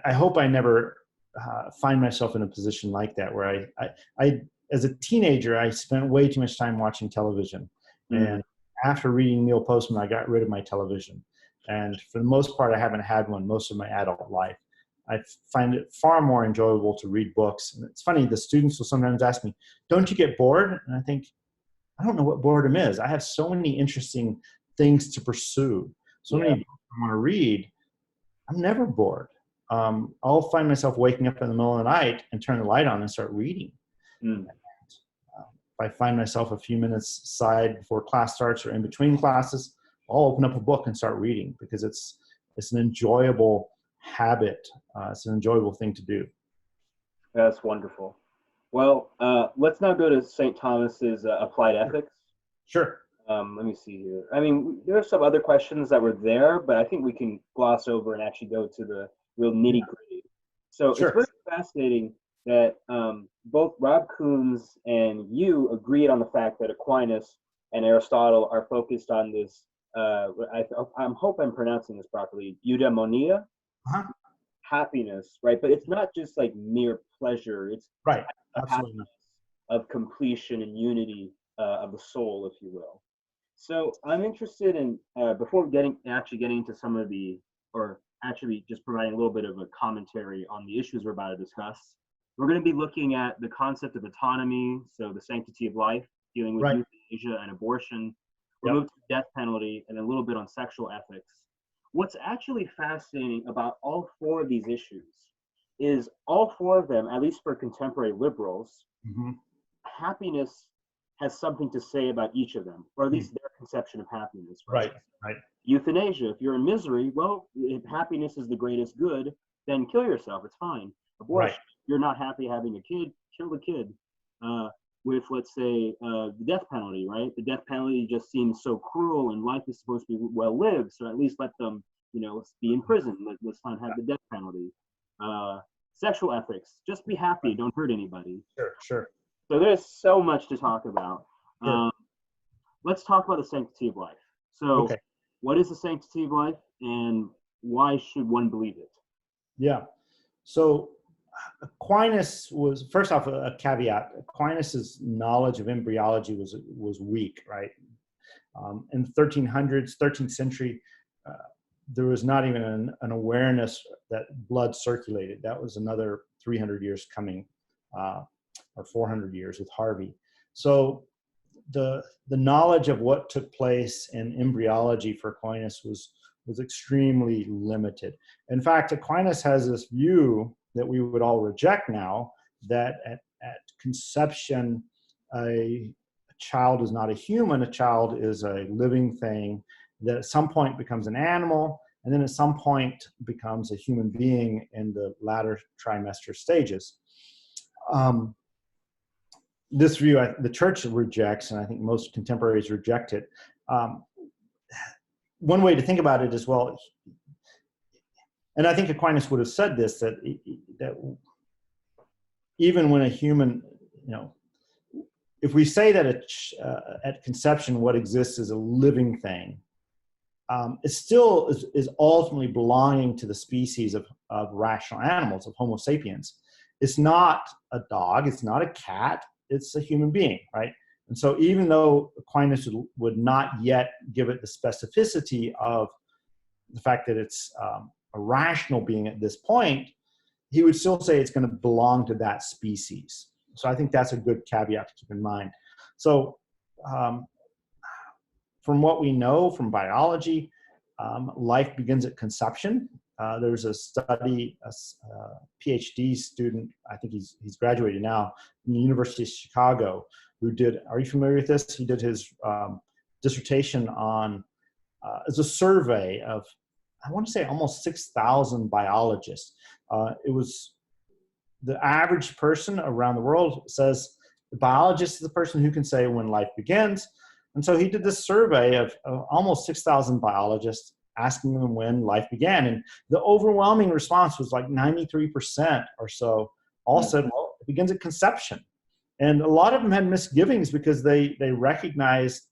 I hope I never find myself in a position like that, where I as a teenager, I spent way too much time watching television. And after reading Neil Postman, I got rid of my television. And for the most part, I haven't had one most of my adult life. I find it far more enjoyable to read books. And it's funny, the students will sometimes ask me, don't you get bored? And I think, I don't know what boredom is. I have so many interesting things to pursue, so many books I want to read. I'm never bored. I'll find myself waking up in the middle of the night and turn the light on and start reading. If I find myself a few minutes aside before class starts or in between classes, I'll open up a book and start reading, because it's an enjoyable habit. It's an enjoyable thing to do. That's wonderful. Well, let's now go to St. Thomas's applied ethics. Sure. Let me see here. I mean, there are some other questions that were there, but I think we can gloss over and actually go to the real nitty gritty. So Sure. It's very fascinating that both Rob Coons and you agreed on the fact that Aquinas and Aristotle are focused on this, I hope I'm pronouncing this properly, eudaimonia, happiness, right? But it's not just like mere pleasure. It's right. Absolutely. Of completion and unity of the soul, if you will. So I'm interested in, before getting into some of the, or actually just providing a little bit of a commentary on the issues we're about to discuss, we're going to be looking at the concept of autonomy, so the sanctity of life, dealing with euthanasia and abortion. We'll move to the death penalty, and a little bit on sexual ethics. What's actually fascinating about all four of these issues is all four of them, at least for contemporary liberals, happiness has something to say about each of them, or at least their conception of happiness. Right. Euthanasia, if you're in misery, well, if happiness is the greatest good, then kill yourself, it's fine. Abortion, you're not happy having a kid, kill the kid. With, let's say, the death penalty, right? The death penalty just seems so cruel, and life is supposed to be well lived, so at least let them, be in prison. Let's not have the death penalty. Sexual ethics, just be happy, don't hurt anybody. Sure. So there's so much to talk about. Let's talk about the sanctity of life. So what is the sanctity of life, and why should one believe it? Yeah. So Aquinas was, first off, a caveat. Aquinas' knowledge of embryology was weak, right? In the 13th century, there was not even an awareness that blood circulated. That was another 300 years coming, or 400 years with Harvey. So the knowledge of what took place in embryology for Aquinas was extremely limited. In fact, Aquinas has this view that we would all reject now, that at conception, a child is not a human, a child is a living thing that at some point becomes an animal, and then at some point becomes a human being in the latter trimester stages. This view, the church rejects, and I think most contemporaries reject it. um, one way to think about it is, well, and I think Aquinas would have said this, that even when a human, if we say that at conception what exists is a living thing, it still is ultimately belonging to the species of rational animals, of Homo sapiens. It's not a dog, it's not a cat, it's a human being, right? And so even though Aquinas would not yet give it the specificity of the fact that it's a rational being at this point, he would still say it's going to belong to that species. So I think that's a good caveat to keep in mind. So from what we know from biology, life begins at conception. There's a study, a PhD student, I think he's graduated now, from the University of Chicago, who did, are you familiar with this? He did his dissertation on, it's a survey of, I want to say almost 6,000 biologists. It was the average person around the world says the biologist is the person who can say when life begins. And so he did this survey of almost 6,000 biologists, asking them when life began. And the overwhelming response was like 93% or so all said, well, it begins at conception. And a lot of them had misgivings because they recognized,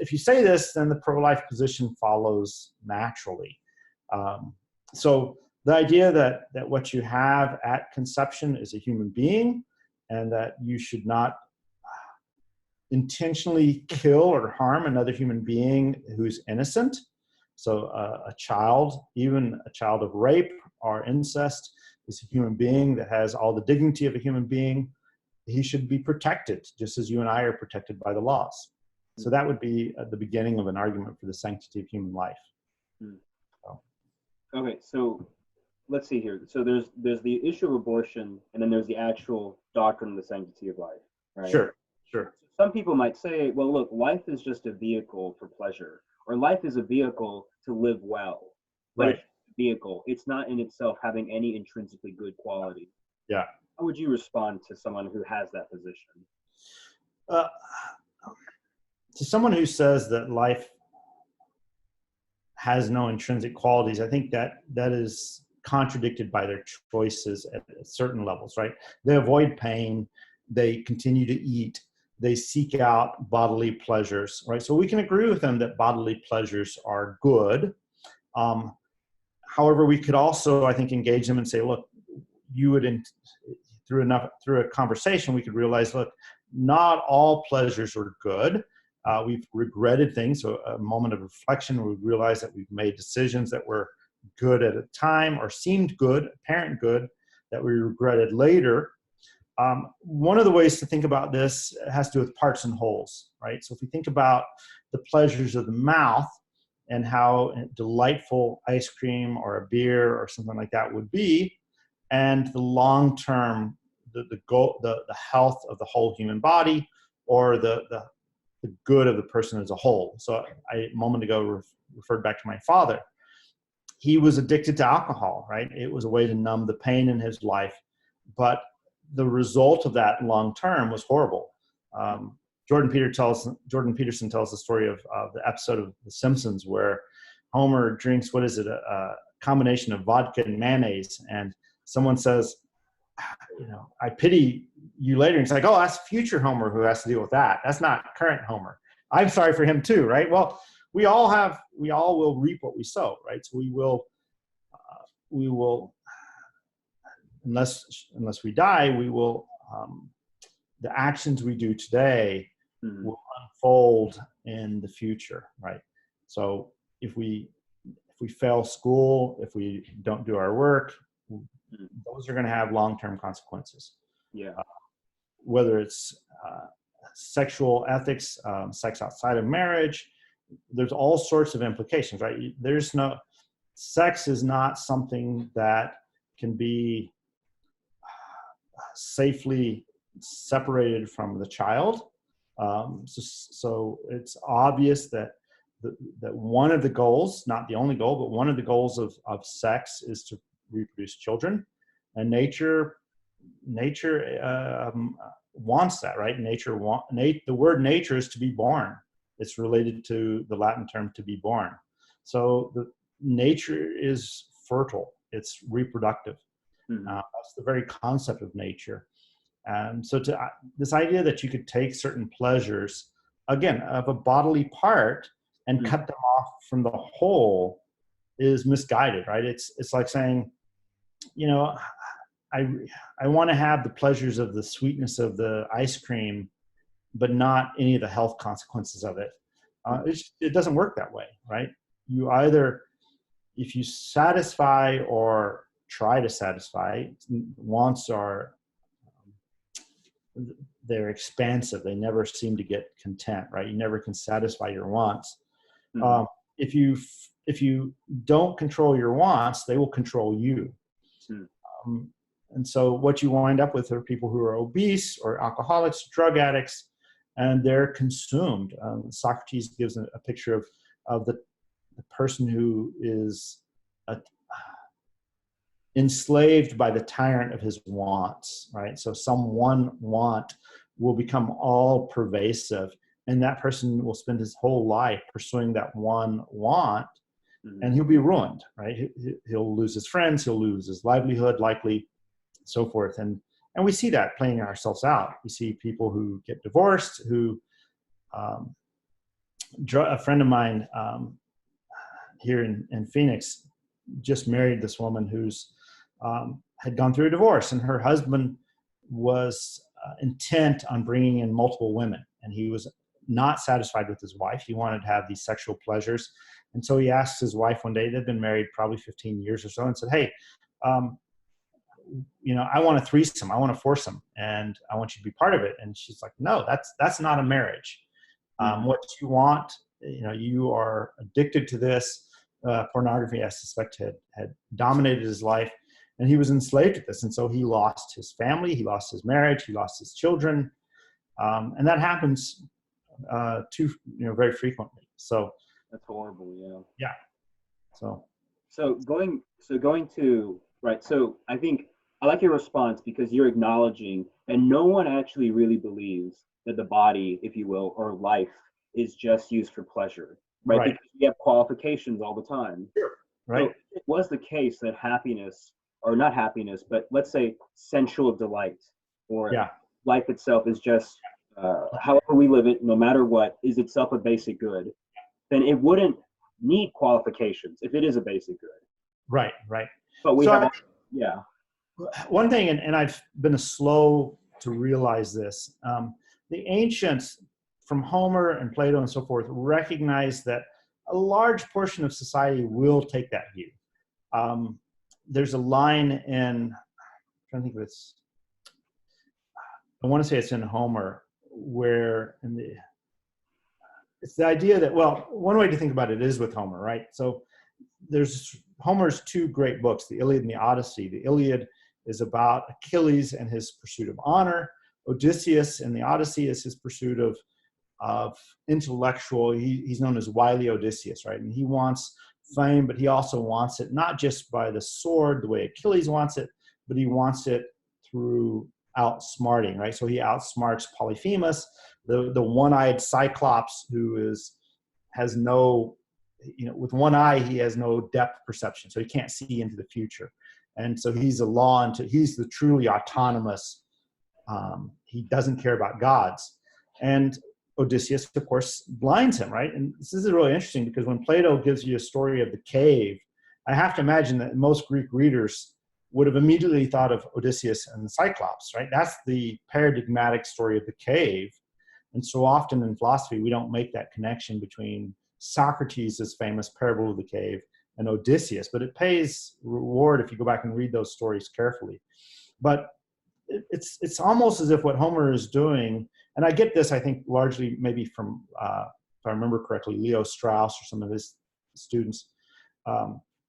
if you say this, then the pro-life position follows naturally. So the idea that what you have at conception is a human being, and that you should not intentionally kill or harm another human being who's innocent. So a child, even a child of rape or incest, is a human being that has all the dignity of a human being. He should be protected, just as you and I are protected by the laws. So that would be the beginning of an argument for the sanctity of human life. So. Okay, so let's see here. So there's the issue of abortion, and then there's the actual doctrine of the sanctity of life, right? Sure. Some people might say, well, look, life is just a vehicle for pleasure, or life is a vehicle to live well. But Right. it's a vehicle. It's not in itself having any intrinsically good quality. Yeah. How would you respond to someone who has that position? To someone who says that life has no intrinsic qualities, I think that is contradicted by their choices at certain levels, right? They avoid pain, they continue to eat, they seek out bodily pleasures, right? So we can agree with them that bodily pleasures are good. However, we could also, I think, engage them and say, look, you would, through a conversation, we could realize, look, not all pleasures are good. We've regretted things. So a moment of reflection, we realize that we've made decisions that were good at a time or seemed good, apparent good, that we regretted later. One of the ways to think about this has to do with parts and wholes, right? So if we think about the pleasures of the mouth and how delightful ice cream or a beer or something like that would be, and the long-term, the health of the whole human body, or the good of the person as a whole. So I, a moment ago, referred back to my father. He was addicted to alcohol, right? It was a way to numb the pain in his life, but the result of that long term was horrible. Jordan Peterson tells the story of the episode of The Simpsons where Homer drinks, what is it, a combination of vodka and mayonnaise, and someone says, I pity you later. And it's like, oh, that's future Homer who has to deal with that. That's not current Homer. I'm sorry for him too, right? Well, we all will reap what we sow, right? So we will, unless we die, we will, the actions we do today will unfold in the future, right? So if we fail school, if we don't do our work, those are going to have long-term consequences. Yeah. Whether it's sexual ethics, sex outside of marriage, there's all sorts of implications, right? Sex is not something that can be safely separated from the child. So it's obvious that one of the goals, not the only goal, but one of the goals of sex is to reproduce children, and nature wants that, right? The word nature is to be born. It's related to the Latin term to be born. So the nature is fertile. It's reproductive. That's the very concept of nature. So this idea that you could take certain pleasures, again, of a bodily part and cut them off from the whole is misguided, right? It's like saying, you know, I want to have the pleasures of the sweetness of the ice cream, but not any of the health consequences of it. It doesn't work that way, right? You either, if you satisfy or try to satisfy, wants are, they're expansive. They never seem to get content, right? You never can satisfy your wants. If you don't control your wants, they will control you. And so what you wind up with are people who are obese or alcoholics, drug addicts, and they're consumed. Socrates gives a picture of the person who is enslaved by the tyrant of his wants, right? So some one want will become all pervasive, and that person will spend his whole life pursuing that one want, and he'll be ruined, right? He'll lose his friends, he'll lose his livelihood, likely, so forth. And we see that playing ourselves out. We see people who get divorced, who, a friend of mine here in Phoenix just married this woman who's had gone through a divorce, and her husband was intent on bringing in multiple women, and he was not satisfied with his wife. He wanted to have these sexual pleasures. And so he asked his wife one day, they'd been married probably 15 years or so, and said, hey, you know, I want a threesome, I want a foursome, and I want you to be part of it. And she's like, no, that's not a marriage. What you want, you know, you are addicted to this. Pornography, I suspect, had dominated his life, and he was enslaved to this. And so he lost his family, he lost his marriage, he lost his children, and that happens very frequently. So that's horrible. Yeah. So going to right. So I think I like your response because you're acknowledging, and no one actually really believes that the body, if you will, or life is just used for pleasure, right? Because we have qualifications all the time. Sure. Right. So it was the case that happiness, or not happiness, but let's say sensual delight, or life itself is just, however we live it, no matter what, is itself a basic good, then it wouldn't need qualifications if it is a basic good. Right. But we have, one thing, and I've been slow to realize this, the ancients, from Homer and Plato and so forth, recognized that a large portion of society will take that view. There's a line in, I'm trying to think of this, I want to say it's in Homer, where it's the idea that, well, one way to think about it is with Homer, right? So there's Homer's two great books, the Iliad and the Odyssey. The Iliad is about Achilles and his pursuit of honor. Odysseus in the Odyssey is his pursuit of intellectual, he's known as wily Odysseus, right? And he wants fame, but he also wants it not just by the sword, the way Achilles wants it, but he wants it through outsmarting, right? So he outsmarts Polyphemus, the one-eyed Cyclops, who has no, with one eye, he has no depth perception, so he can't see into the future. And so he's he's the truly autonomous, he doesn't care about gods. And Odysseus, of course, blinds him, right? And this is really interesting because when Plato gives you a story of the cave, I have to imagine that most Greek readers would have immediately thought of Odysseus and the Cyclops, right? That's the paradigmatic story of the cave. And so often in philosophy, we don't make that connection between Socrates' famous parable of the cave and Odysseus, but it pays reward if you go back and read those stories carefully. But it's almost as if what Homer is doing, and I get this, I think, largely maybe from, if I remember correctly, Leo Strauss or some of his students.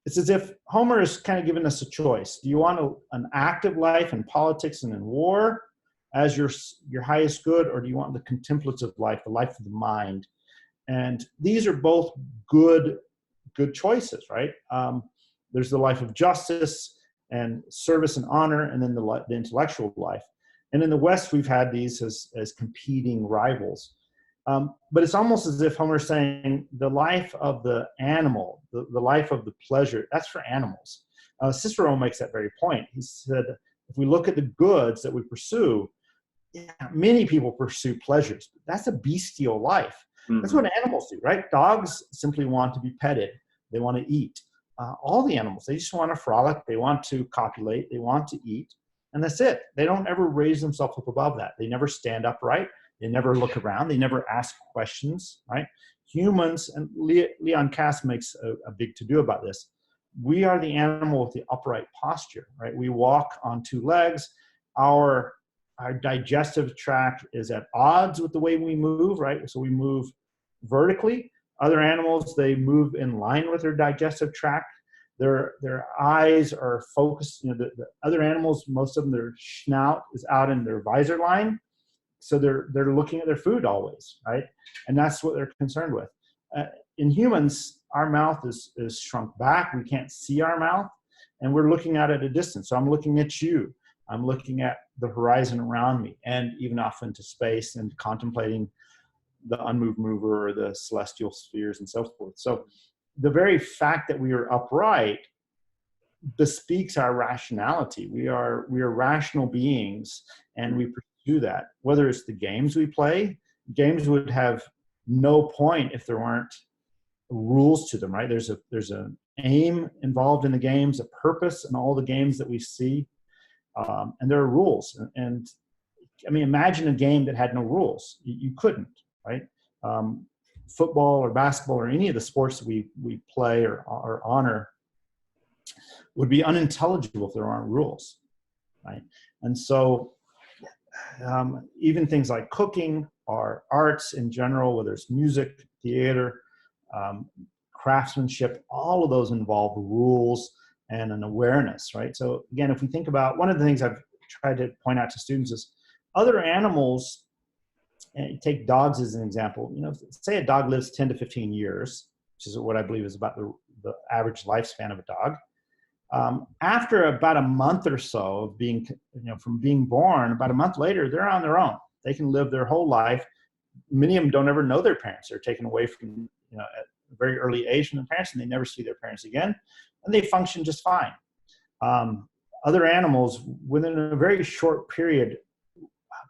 It's as if Homer is kind of giving us a choice. Do you want an active life in politics and in war as your highest good, or do you want the contemplative life, the life of the mind? And these are both good choices, right? There's the life of justice and service and honor, and then the intellectual life. And in the West, we've had these as competing rivals. But it's almost as if Homer's saying the life of the animal, the life of the pleasure, that's for animals. Cicero makes that very point. He said, if we look at the goods that we pursue, yeah, many people pursue pleasures. That's a bestial life. That's what animals do, right? Dogs simply want to be petted. They want to eat. All the animals, they just want to frolic. They want to copulate. They want to eat. And that's it. They don't ever raise themselves up above that. They never stand upright. They never look around. They never ask questions, right? Humans, and Leon Kass makes a big to-do about this. We are the animal with the upright posture, right? We walk on two legs. Our digestive tract is at odds with the way we move, right? So we move vertically. Other animals, they move in line with their digestive tract. Their eyes are focused. The other animals, most of them, their snout is out in their visor line. So they're looking at their food always, right? And that's what they're concerned with. In humans, our mouth is shrunk back. We can't see our mouth, and we're looking out at a distance. So I'm looking at you. I'm looking at the horizon around me, and even off into space and contemplating the unmoved mover or the celestial spheres and so forth. So the very fact that we are upright bespeaks our rationality. We are rational beings, and we pursue that. Whether it's the games we play, games would have no point if there weren't rules to them, right? There's an aim involved in the games, a purpose in all the games that we see, and there are rules. And I mean, imagine a game that had no rules. You couldn't, right? Football or basketball or any of the sports that we play or honor would be unintelligible if there aren't rules, right? And so even things like cooking or arts in general, whether it's music, theater, craftsmanship, all of those involve rules and an awareness, right? So again, if we think about, one of the things I've tried to point out to students is other animals, and take dogs as an example, say a dog lives 10 to 15 years, which is what I believe is about the average lifespan of a dog. After about a month or so of being, from being born, about a month later, they're on their own. They can live their whole life. Many of them don't ever know their parents. They're taken away from, at a very early age from their parents, and they never see their parents again, and they function just fine. Other animals, within a very short period,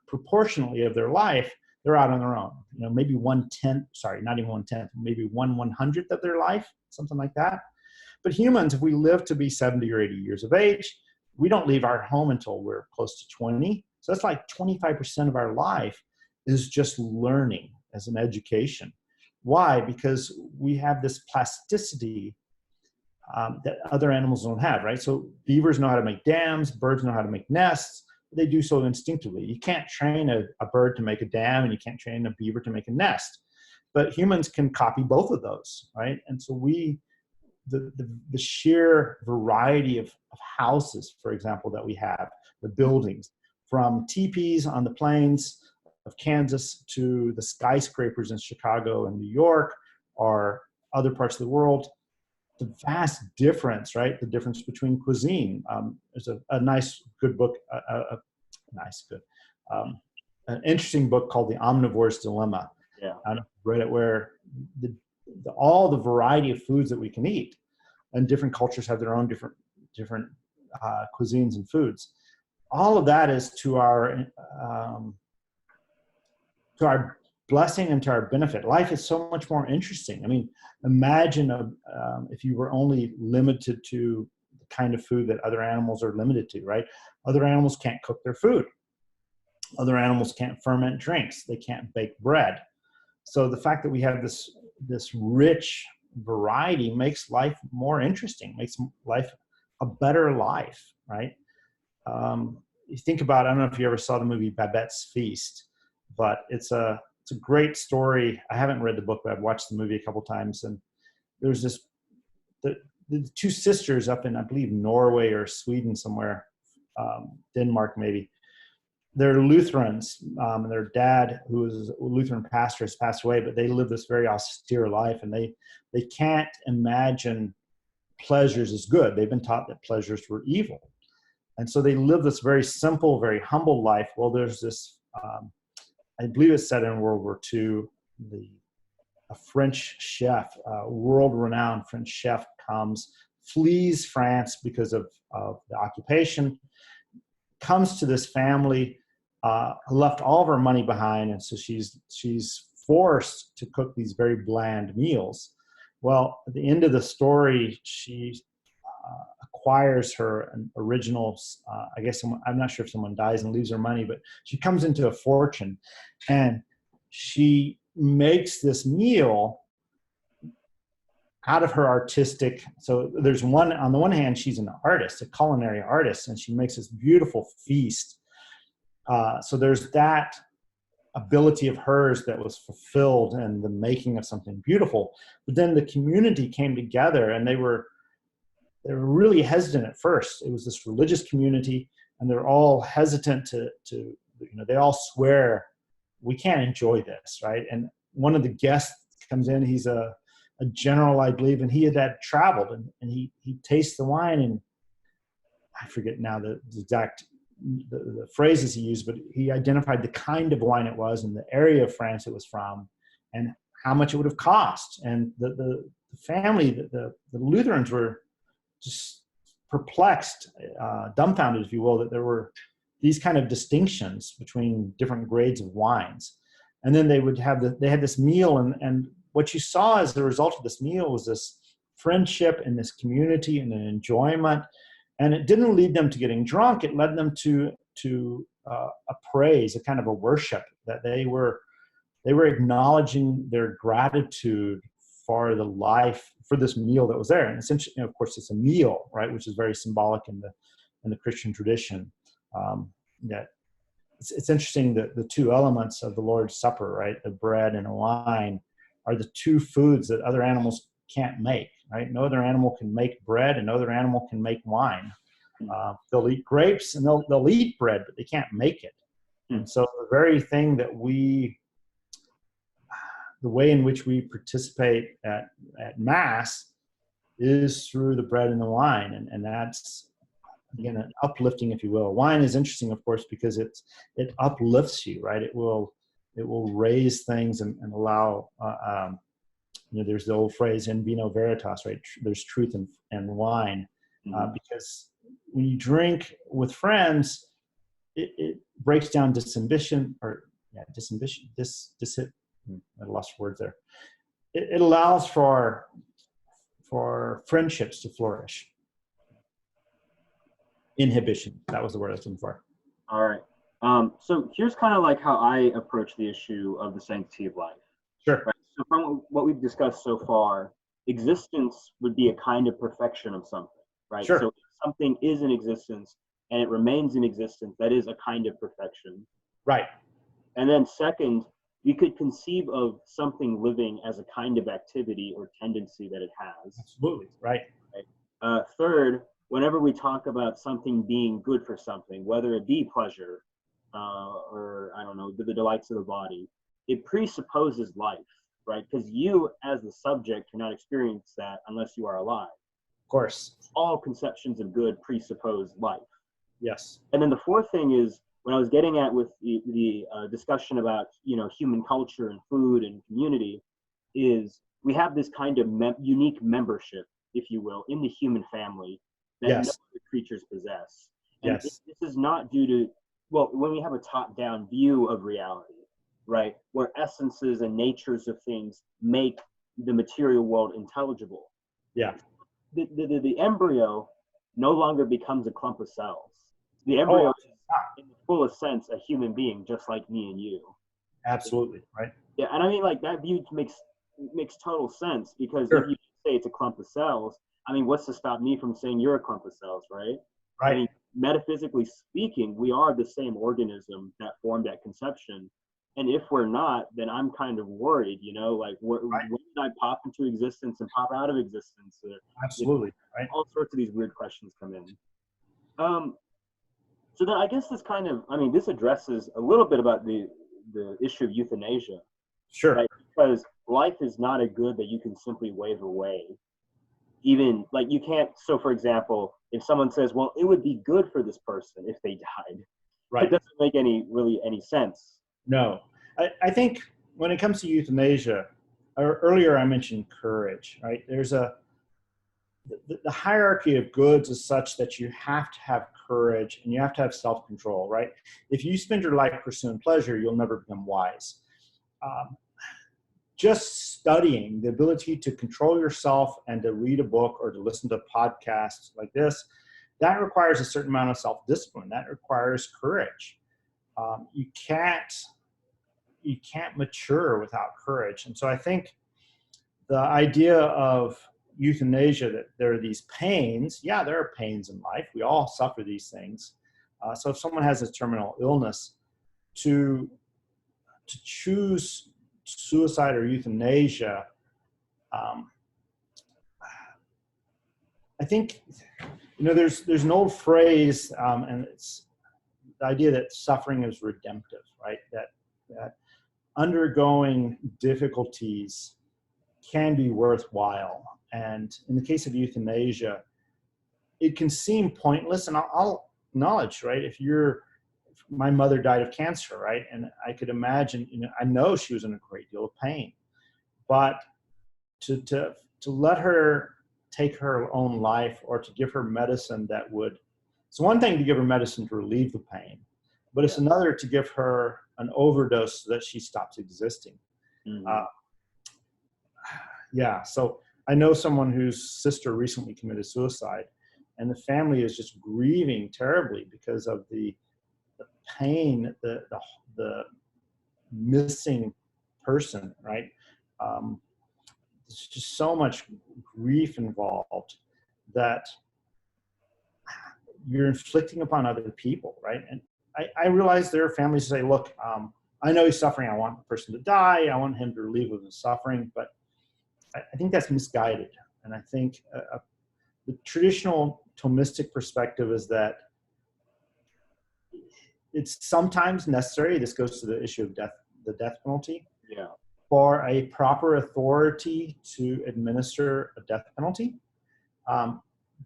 proportionally of their life, they're out on their own. Maybe 1/10, sorry, not even 1/10, maybe 1/100th of their life, something like that. But humans, if we live to be 70 or 80 years of age, we don't leave our home until we're close to 20. So that's like 25% of our life is just learning as an education. Why? Because we have this plasticity that other animals don't have, right? So beavers know how to make dams, birds know how to make nests. They do so instinctively. You can't train a bird to make a dam, and you can't train a beaver to make a nest. But humans can copy both of those, right? And so the sheer variety of houses, for example, that we have, the buildings, from teepees on the plains of Kansas to the skyscrapers in Chicago and New York or other parts of the world, the vast difference, right? The difference between cuisine. There's a nice, good book, an interesting book called The Omnivores Dilemma. Yeah. I read it, where all the variety of foods that we can eat, and different cultures have their own different cuisines and foods. All of that is to our blessing and to our benefit. Life is so much more interesting. I mean, imagine if you were only limited to the kind of food that other animals are limited to, right? Other animals can't cook their food. Other animals can't ferment drinks. They can't bake bread. So the fact that we have this rich variety makes life more interesting, makes life a better life, right? You think about, I don't know if you ever saw the movie Babette's Feast, but it's a great story. I haven't read the book, but I've watched the movie a couple times. And there's the two sisters up in, I believe, Norway or Sweden somewhere, Denmark maybe. They're Lutherans, and their dad, who is a Lutheran pastor, has passed away, but they live this very austere life, and they can't imagine pleasures as good. They've been taught that pleasures were evil. And so they live this very simple, very humble life. Well, there's this, I believe it's set in World War II, a French chef, a world-renowned French chef, comes, flees France because of the occupation, comes to this family, left all of her money behind, and so she's forced to cook these very bland meals. Well, at the end of the story, she acquires her original, I guess I'm not sure if someone dies and leaves her money, but she comes into a fortune, and she makes this meal out of her artistic. So there's on the one hand, she's an artist, a culinary artist, and she makes this beautiful feast. So there's that ability of hers that was fulfilled in the making of something beautiful. But then the community came together, and they were really hesitant at first. It was this religious community, and they're all hesitant to they all swear, we can't enjoy this, right? And one of the guests comes in, he's a general, I believe, and he had traveled, and he tastes the wine, and I forget now the exact the phrases he used, but he identified the kind of wine it was and the area of France it was from and how much it would have cost. And the family, the Lutherans were just perplexed, dumbfounded, if you will, that there were these kind of distinctions between different grades of wines. And then they had this meal, and what you saw as the result of this meal was this friendship and this community and an enjoyment. And it didn't lead them to getting drunk. It led them to a praise, a kind of a worship, that they were acknowledging their gratitude for the life, for this meal that was there. And essentially, of course, it's a meal, right, which is very symbolic in the Christian tradition. That it's interesting that the two elements of the Lord's Supper, right, the bread and the wine, are the two foods that other animals can't make, right? No other animal can make bread, and no other animal can make wine. They'll eat grapes and they'll eat bread, but they can't make it. And so the very thing that the way in which we participate at Mass is through the bread and the wine. And that's, again, an uplifting, if you will. Wine is interesting, of course, because it uplifts you, right? It will raise things and allow, there's the old phrase, in vino veritas, right? There's truth in wine. Because when you drink with friends, it breaks down disambition, I lost words there. It allows for friendships to flourish. Inhibition, that was the word I was looking for. All right. So here's kind of like how I approach the issue of the sanctity of life. Sure. Right? So from what we've discussed so far, existence would be a kind of perfection of something, right? Sure. So if something is in existence and it remains in existence, that is a kind of perfection. Right. And then second, we could conceive of something living as a kind of activity or tendency that it has. Absolutely. Right. Third, whenever we talk about something being good for something, whether it be pleasure or, I don't know, the delights of the body, it presupposes life, right? Because you, as the subject, cannot experience that unless you are alive. Of course. All conceptions of good presuppose life. Yes. And then the fourth thing is, when I was getting at with the discussion about, human culture and food and community, is we have this kind of unique membership, if you will, in the human family that no other creatures possess. And this is not due to, when we have a top-down view of reality, right, where essences and natures of things make the material world intelligible. Yeah. The embryo no longer becomes a clump of cells. The embryo is, in the fullest sense, a human being, just like me and you. Absolutely, right? Yeah, and I mean, like, that view makes total sense, because if you say it's a clump of cells, I mean, what's to stop me from saying you're a clump of cells, right? Right. I mean, metaphysically speaking, we are the same organism that formed at conception. And if we're not, then I'm kind of worried, like, when did I pop into existence and pop out of existence? Absolutely, right? All sorts of these weird questions come in. So then I guess this addresses a little bit about the issue of euthanasia. Sure. Right? Because life is not a good that you can simply wave away. Even, like, you can't, so for example, if someone says, well, it would be good for this person if they died, right, it doesn't make any sense. No. I think when it comes to euthanasia, earlier I mentioned courage, right? The hierarchy of goods is such that you have to have courage and you have to have self-control, right? If you spend your life pursuing pleasure, you'll never become wise. Just studying, the ability to control yourself and to read a book or to listen to podcasts like this, that requires a certain amount of self-discipline. That requires courage. You can't mature without courage. And so I think the idea of euthanasia, that there are these pains, yeah, there are pains in life. We all suffer these things. So if someone has a terminal illness, to choose suicide or euthanasia, I think, there's an old phrase, and it's the idea that suffering is redemptive, right? That undergoing difficulties can be worthwhile. And in the case of euthanasia, it can seem pointless, and I'll acknowledge, right? If my mother died of cancer, right? And I could imagine, I know she was in a great deal of pain, but to let her take her own life, or to give her medicine it's one thing to give her medicine to relieve the pain, but it's another to give her an overdose so that she stops existing. Mm-hmm. So I know someone whose sister recently committed suicide, and the family is just grieving terribly because of the pain, the missing person, right? There's just so much grief involved that you're inflicting upon other people, right? And I realize there are families who say, look, I know he's suffering. I want the person to die. I want him to relieve of his suffering. But I think that's misguided. And I think the traditional Thomistic perspective is that it's sometimes necessary, this goes to the issue of the death penalty, for a proper authority to administer a death penalty.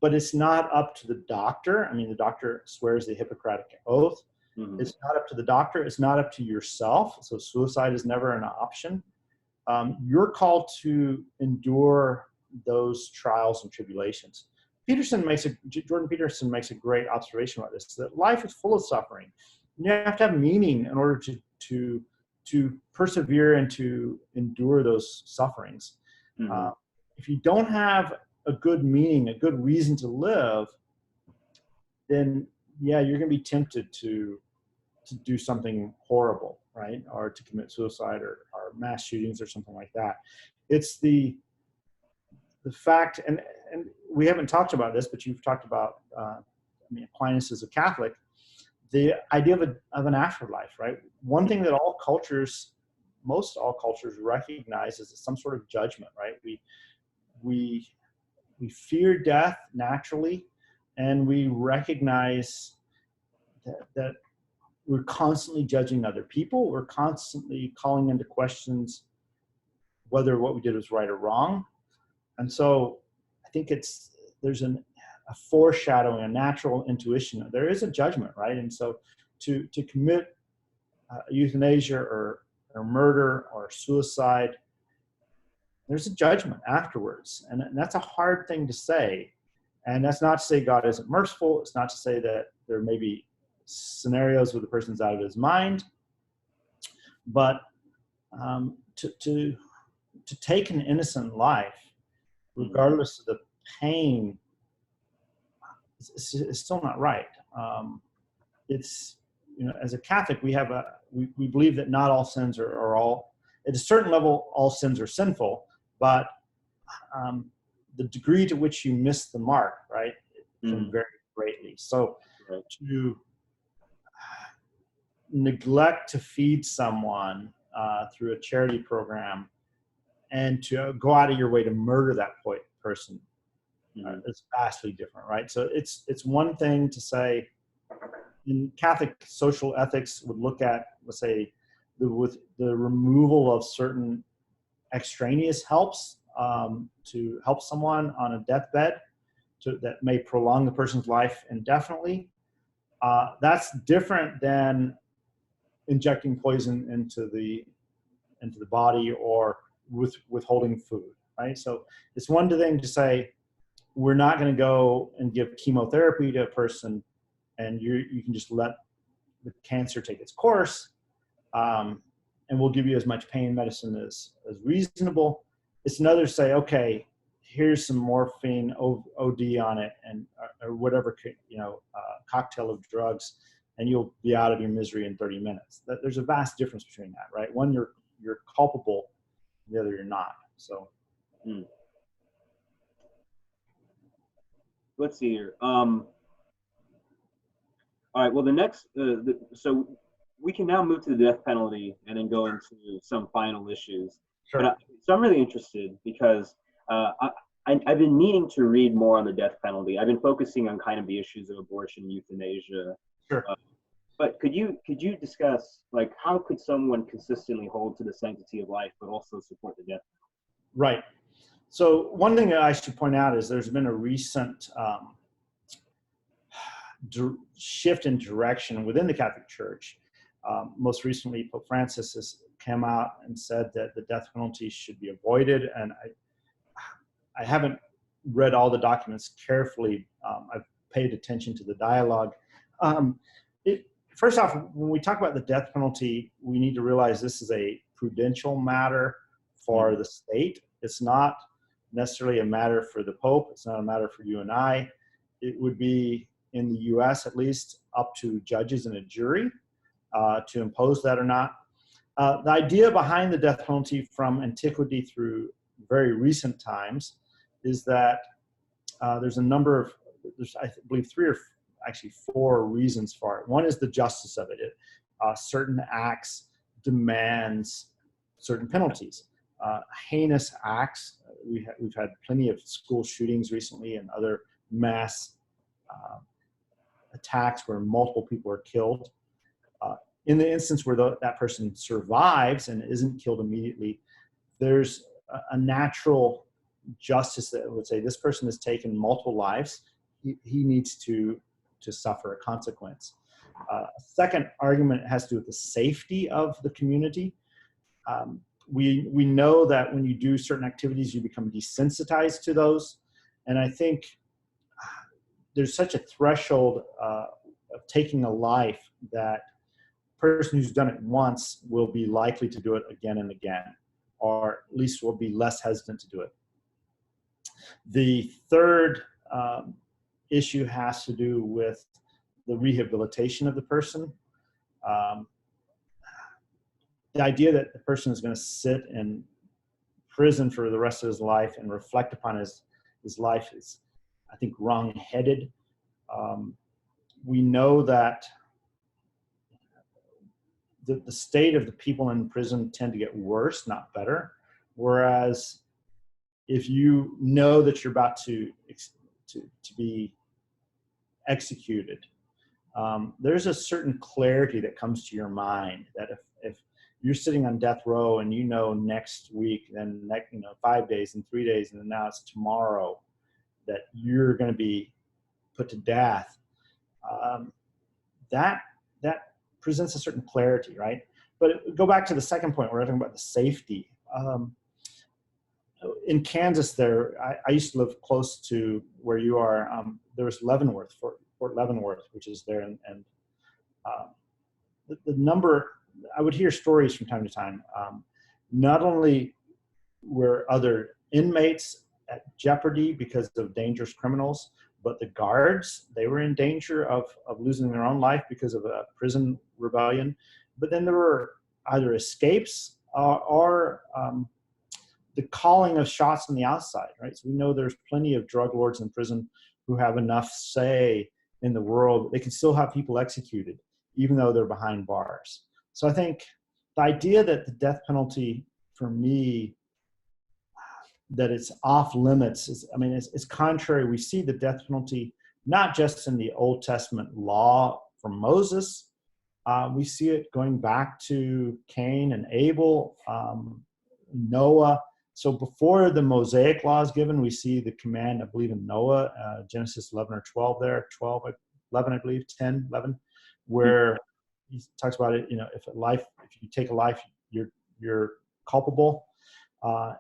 But it's not up to the doctor. I mean, the doctor swears the Hippocratic Oath. Mm-hmm. It's not up to the doctor. It's not up to yourself. So suicide is never an option. You're called to endure those trials and tribulations. Jordan Peterson makes a great observation about this, that life is full of suffering. You have to have meaning in order to persevere and to endure those sufferings. Mm-hmm. If you don't have a good meaning, a good reason to live, then you're going to be tempted to do something horrible, right? Or to commit suicide or mass shootings or something like that. It's the fact, and we haven't talked about this, but you've talked about, Aquinas is a Catholic, the idea of an afterlife, right? One thing that most all cultures recognize is some sort of judgment, right? We fear death naturally, and we recognize that we're constantly judging other people. We're constantly calling into questions whether what we did was right or wrong. And so I think there's a foreshadowing, a natural intuition. There is a judgment, right? And so to commit euthanasia or murder or suicide, there's a judgment afterwards. And that's a hard thing to say. And that's not to say God isn't merciful. It's not to say that there may be scenarios where the person's out of his mind. But to take an innocent life, regardless of the pain, is still not right. It's, as a Catholic, we believe that not all sins are all, at a certain level, all sins are sinful, but the degree to which you miss the mark, right, can vary greatly. So to neglect to feed someone through a charity program and to go out of your way to murder that person, it's vastly different, right? So it's one thing to say, in Catholic social ethics would look at, let's say, with the removal of certain extraneous helps to help someone on a deathbed that may prolong the person's life indefinitely. That's different than injecting poison into the into the body, or withholding food, right? So it's one thing to say, we're not going to go and give chemotherapy to a person and you can just let the cancer take its course, and we'll give you as much pain medicine as reasonable. It's another to say, okay, here's some morphine, OD on it, and or whatever, cocktail of drugs, and you'll be out of your misery in 30 minutes. There's a vast difference between that, right? One, you're culpable, the other, you're not. So. Let's see here. All right. Well, the next, so we can now move to the death penalty and then go into some final issues. Sure. But so I'm really interested because I've been meaning to read more on the death penalty. I've been focusing on kind of the issues of abortion, euthanasia. Sure. But could you discuss, like, how could someone consistently hold to the sanctity of life but also support the death penalty? Right. So one thing that I should point out is there's been a recent shift in direction within the Catholic Church. Most recently, Pope Francis has come out and said that the death penalty should be avoided. And I haven't read all the documents carefully. I've paid attention to the dialogue. First off, when we talk about the death penalty, we need to realize this is a prudential matter for the state. It's not necessarily a matter for the Pope. It's not a matter for you and I. It would be, in the US at least, up to judges and a jury to impose that or not. The idea behind the death penalty from antiquity through very recent times is that there's I believe three or actually four reasons for it. One is the justice of it. Certain acts demands certain penalties. Heinous acts. We've had plenty of school shootings recently and other mass attacks where multiple people are killed. In the instance where that person survives and isn't killed immediately, there's a natural justice that would say this person has taken multiple lives. He needs to suffer a consequence. A second argument has to do with the safety of the community. We know that when you do certain activities, you become desensitized to those. And I think there's such a threshold of taking a life that a person who's done it once will be likely to do it again and again, or at least will be less hesitant to do it. The third issue has to do with the rehabilitation of the person. The idea that the person is going to sit in prison for the rest of his life and reflect upon his life is, I think, wrong-headed. We know that the state of the people in prison tend to get worse, not better. Whereas if you know that you're about to be executed, there's a certain clarity that comes to your mind that if you're sitting on death row and you know next week, then 5 days and 3 days, and then now it's tomorrow that you're going to be put to death, that presents a certain clarity, right? But go back to the second point, we're talking about the safety. In Kansas there, I used to live close to where you are. There was Leavenworth, Fort Leavenworth, which is there. And the number, I would hear stories from time to time. Not only were other inmates at jeopardy because of dangerous criminals, but the guards, they were in danger of losing their own life because of a prison rebellion. But then there were either escapes or the calling of shots on the outside, right? So we know there's plenty of drug lords in prison who have enough say in the world. They can still have people executed, even though they're behind bars. So I think the idea that the death penalty, for me, that it's off limits, it's contrary. We see the death penalty not just in the Old Testament law from Moses. We see it going back to Cain and Abel, Noah. So before the Mosaic law is given, we see the command, I believe, in Noah, Genesis 11 or 12 there, 11, I believe, 10, 11, where he talks about it, if you take a life, you're culpable.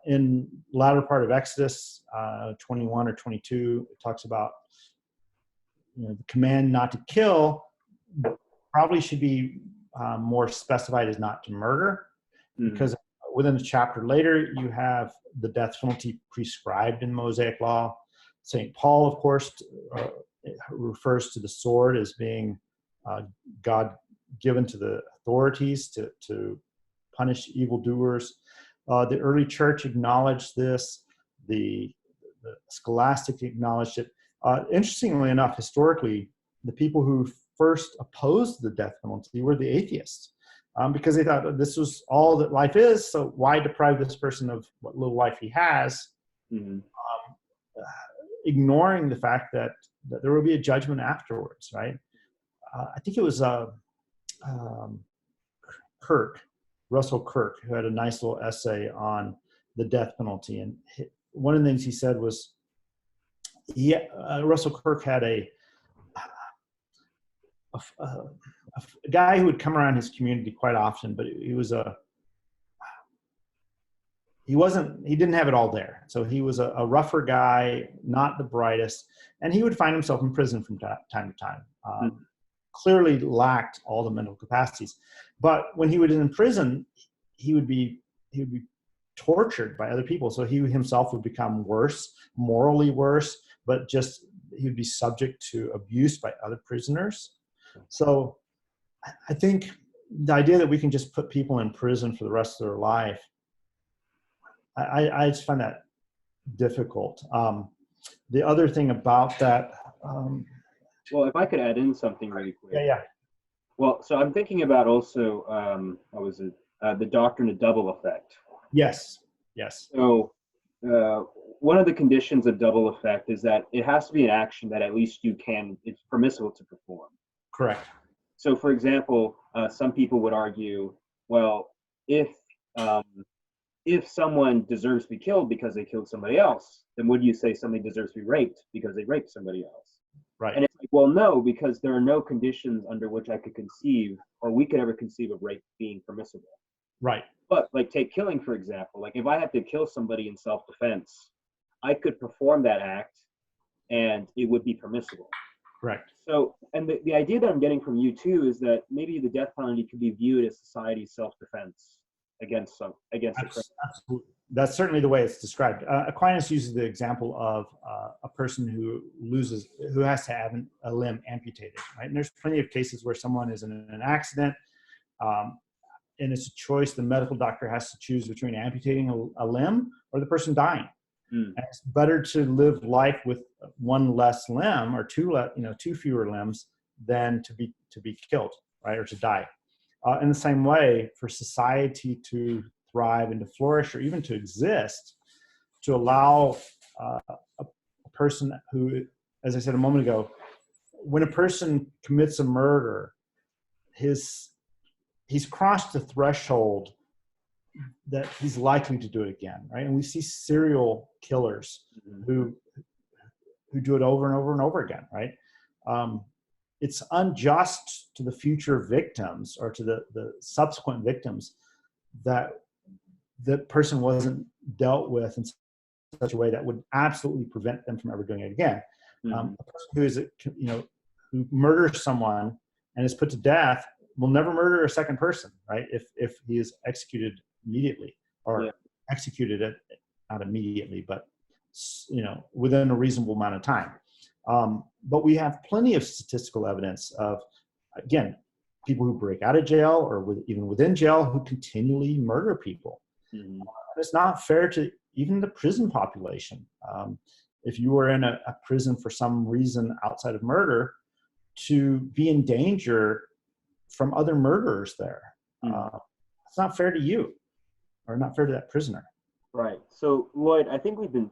In latter part of Exodus 21 or 22, it talks about the command not to kill probably should be more specified as not to murder, because within a chapter later, you have the death penalty prescribed in Mosaic law. St. Paul, of course, refers to the sword as being God given to the authorities to punish evildoers. The early church acknowledged this. The scholastic acknowledged it. Interestingly enough, historically, the people who first opposed the death penalty were the atheists, because they thought this was all that life is, so why deprive this person of what little life he has, ignoring the fact that there will be a judgment afterwards, right? I think it was Russell Kirk, who had a nice little essay on the death penalty. And one of the things he said was, Russell Kirk had a guy who would come around his community quite often, but he didn't have it all there. So he was a rougher guy, not the brightest, and he would find himself in prison from time to time. Clearly lacked all the mental capacities. But when he was in prison, he would be tortured by other people. So he himself would become worse, morally worse, but he would be subject to abuse by other prisoners. So I think the idea that we can just put people in prison for the rest of their life, I just find that difficult. The other thing about that, well, if I could add in something really quick. Yeah. Well, so I'm thinking about also, the doctrine of double effect. Yes. So one of the conditions of double effect is that it has to be an action that at least it's permissible to perform. Correct. So, for example, some people would argue, well, if someone deserves to be killed because they killed somebody else, then would you say somebody deserves to be raped because they raped somebody else? Right. And it's like, well, no, because there are no conditions under which I could conceive, or we could ever conceive of rape being permissible. Right. But like, take killing, for example. Like, if I had to kill somebody in self-defense, I could perform that act and it would be permissible. Correct. So, and the idea that I'm getting from you too is that maybe the death penalty could be viewed as society's self-defense against a criminal. Absolutely. That's certainly the way it's described. Aquinas uses the example of a person who has to have a limb amputated, right? And there's plenty of cases where someone is in an accident, and it's a choice the medical doctor has to choose between amputating a limb or the person dying. And it's better to live life with one less limb or two fewer limbs than to be killed, right, or to die. In the same way, for society to thrive and to flourish, or even to exist, to allow a person who, as I said a moment ago, when a person commits a murder, he's crossed the threshold that he's likely to do it again, right? And we see serial killers who do it over and over and over again, right? It's unjust to the future victims or to the subsequent victims that the person wasn't dealt with in such a way that would absolutely prevent them from ever doing it again. A person who murders someone and is put to death will never murder a second person, right? If he is executed immediately, or executed it, not immediately, but within a reasonable amount of time. But we have plenty of statistical evidence of, again, people who break out of jail or even within jail who continually murder people. It's not fair to even the prison population. If you were in a prison for some reason outside of murder, to be in danger from other murderers there, it's not fair to you, or not fair to that prisoner. Right. So, Lloyd, I think we've been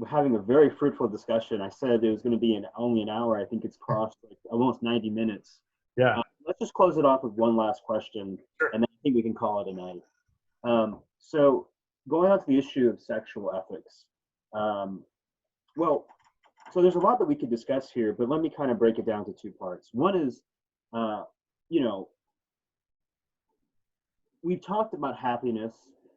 having a very fruitful discussion. I said it was going to be only an hour. I think it's crossed like almost 90 minutes. Yeah. Let's just close it off with one last question, and then I think we can call it a night. So, going on to the issue of sexual ethics. So there's a lot that we could discuss here, but let me kind of break it down to two parts. One is, we've talked about happiness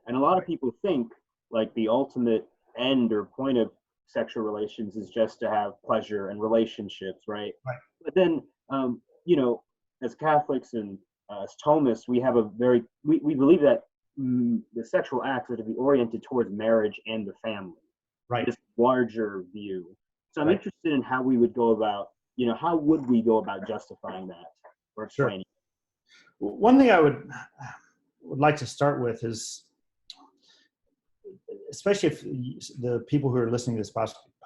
And a lot of people think like the ultimate end or point of sexual relations is just to have pleasure and relationships, right? Right. But then, you know, as Catholics and as Thomists, we have we believe that the sexual acts are to be oriented towards marriage and the family, Right. this larger view. So I'm Right. interested in how we would go about, how would we go about justifying that or explaining? Sure. One thing I would like to start with is, especially if the people who are listening to this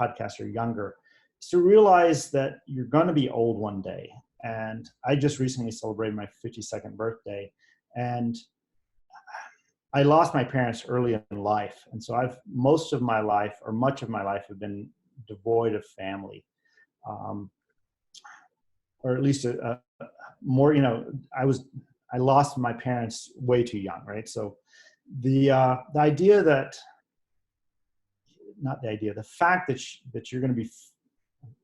podcast are younger, is to realize that you're going to be old one day. And I just recently celebrated my 52nd birthday, and I lost my parents early in life. And so most of my life, or much of my life, have been devoid of family. Or at least more, I lost my parents way too young, right? So the fact that you're going to be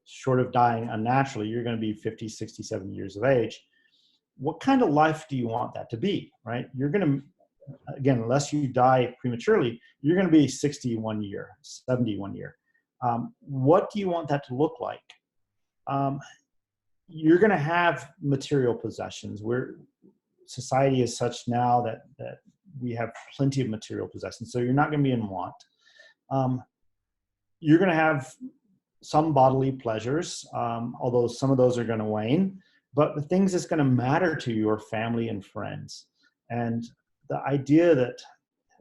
short of dying unnaturally, you're going to be 50, 60, 70 years of age. What kind of life do you want that to be, right? You're going to, again, unless you die prematurely, you're going to be 60 one year, 70 one year. What do you want that to look like? You're going to have material possessions. Society is such now that we have plenty of material possessions, so you're not going to be in want. You're going to have some bodily pleasures, although some of those are going to wane. But the things that's going to matter to you are family and friends. And the idea that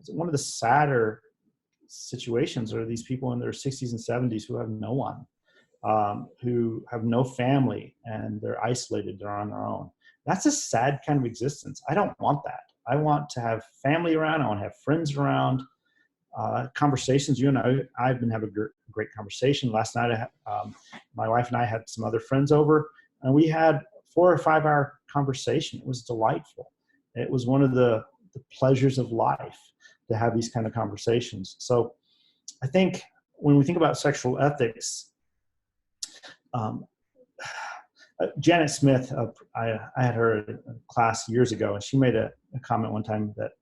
one of the sadder situations are these people in their 60s and 70s who have no one, who have no family, and they're isolated, they're on their own. That's a sad kind of existence. I don't want that. I want to have family around. I want to have friends around. Conversations. You and I've been having a great conversation. Last night, my wife and I had some other friends over, and we had 4 or 5 hour conversation. It was delightful. It was one of the pleasures of life to have these kind of conversations. So I think when we think about sexual ethics, Janet Smith, I had her in class years ago, and she made a comment one time that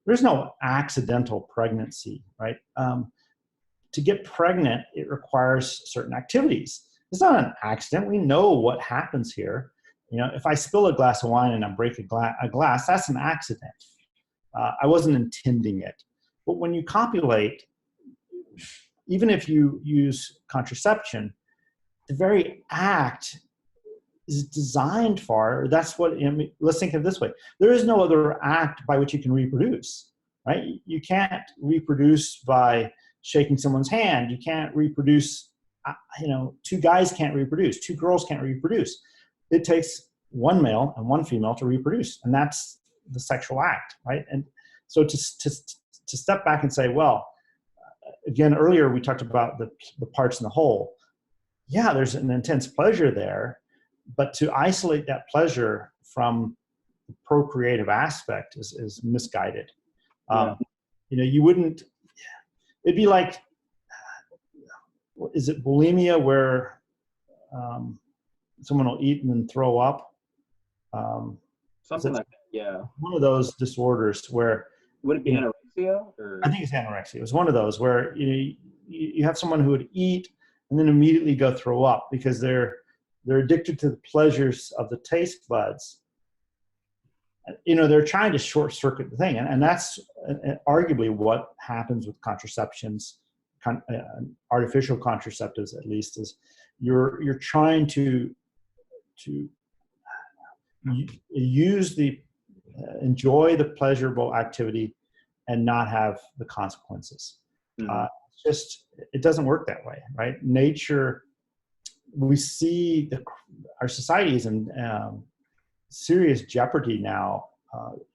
there's no accidental pregnancy, right? To get pregnant, it requires certain activities. It's not an accident. We know what happens here. If I spill a glass of wine and I break a glass, that's an accident. I wasn't intending it. But when you copulate, even if you use contraception, the very act is designed for, let's think of it this way. There is no other act by which you can reproduce, right? You can't reproduce by shaking someone's hand. You can't reproduce, 2 guys can't reproduce, 2 girls can't reproduce. It takes 1 male and 1 female to reproduce, and that's the sexual act, right? And so to step back and say, well, again, earlier we talked about the parts in the whole. Yeah, there's an intense pleasure there, but to isolate that pleasure from the procreative aspect is misguided. Yeah. You wouldn't, it'd be like, is it bulimia where someone will eat and then throw up? Something like that, yeah. One of those disorders where... Would it be anorexia? Or? I think it's anorexia. It was one of those where you have someone who would eat and then immediately go throw up because they're addicted to the pleasures of the taste buds. They're trying to short circuit the thing. And that's arguably what happens with contraceptions, artificial contraceptives at least, is you're trying to enjoy the pleasurable activity and not have the consequences. Mm-hmm. It doesn't work that way, right? Nature, we see our society is in serious jeopardy now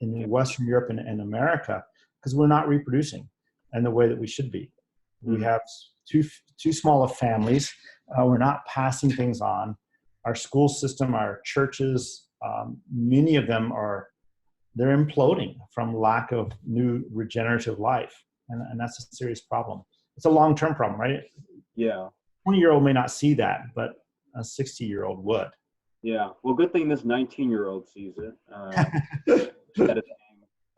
in Western Europe and America because we're not reproducing in the way that we should be. Mm-hmm. We have too small of families. We're not passing things on. Our school system, our churches, many of them they're imploding from lack of new regenerative life. And that's a serious problem. It's a long-term problem, right? Yeah. 20-year-old may not see that, but a 60-year-old would. Yeah. Well, good thing this 19-year-old sees it.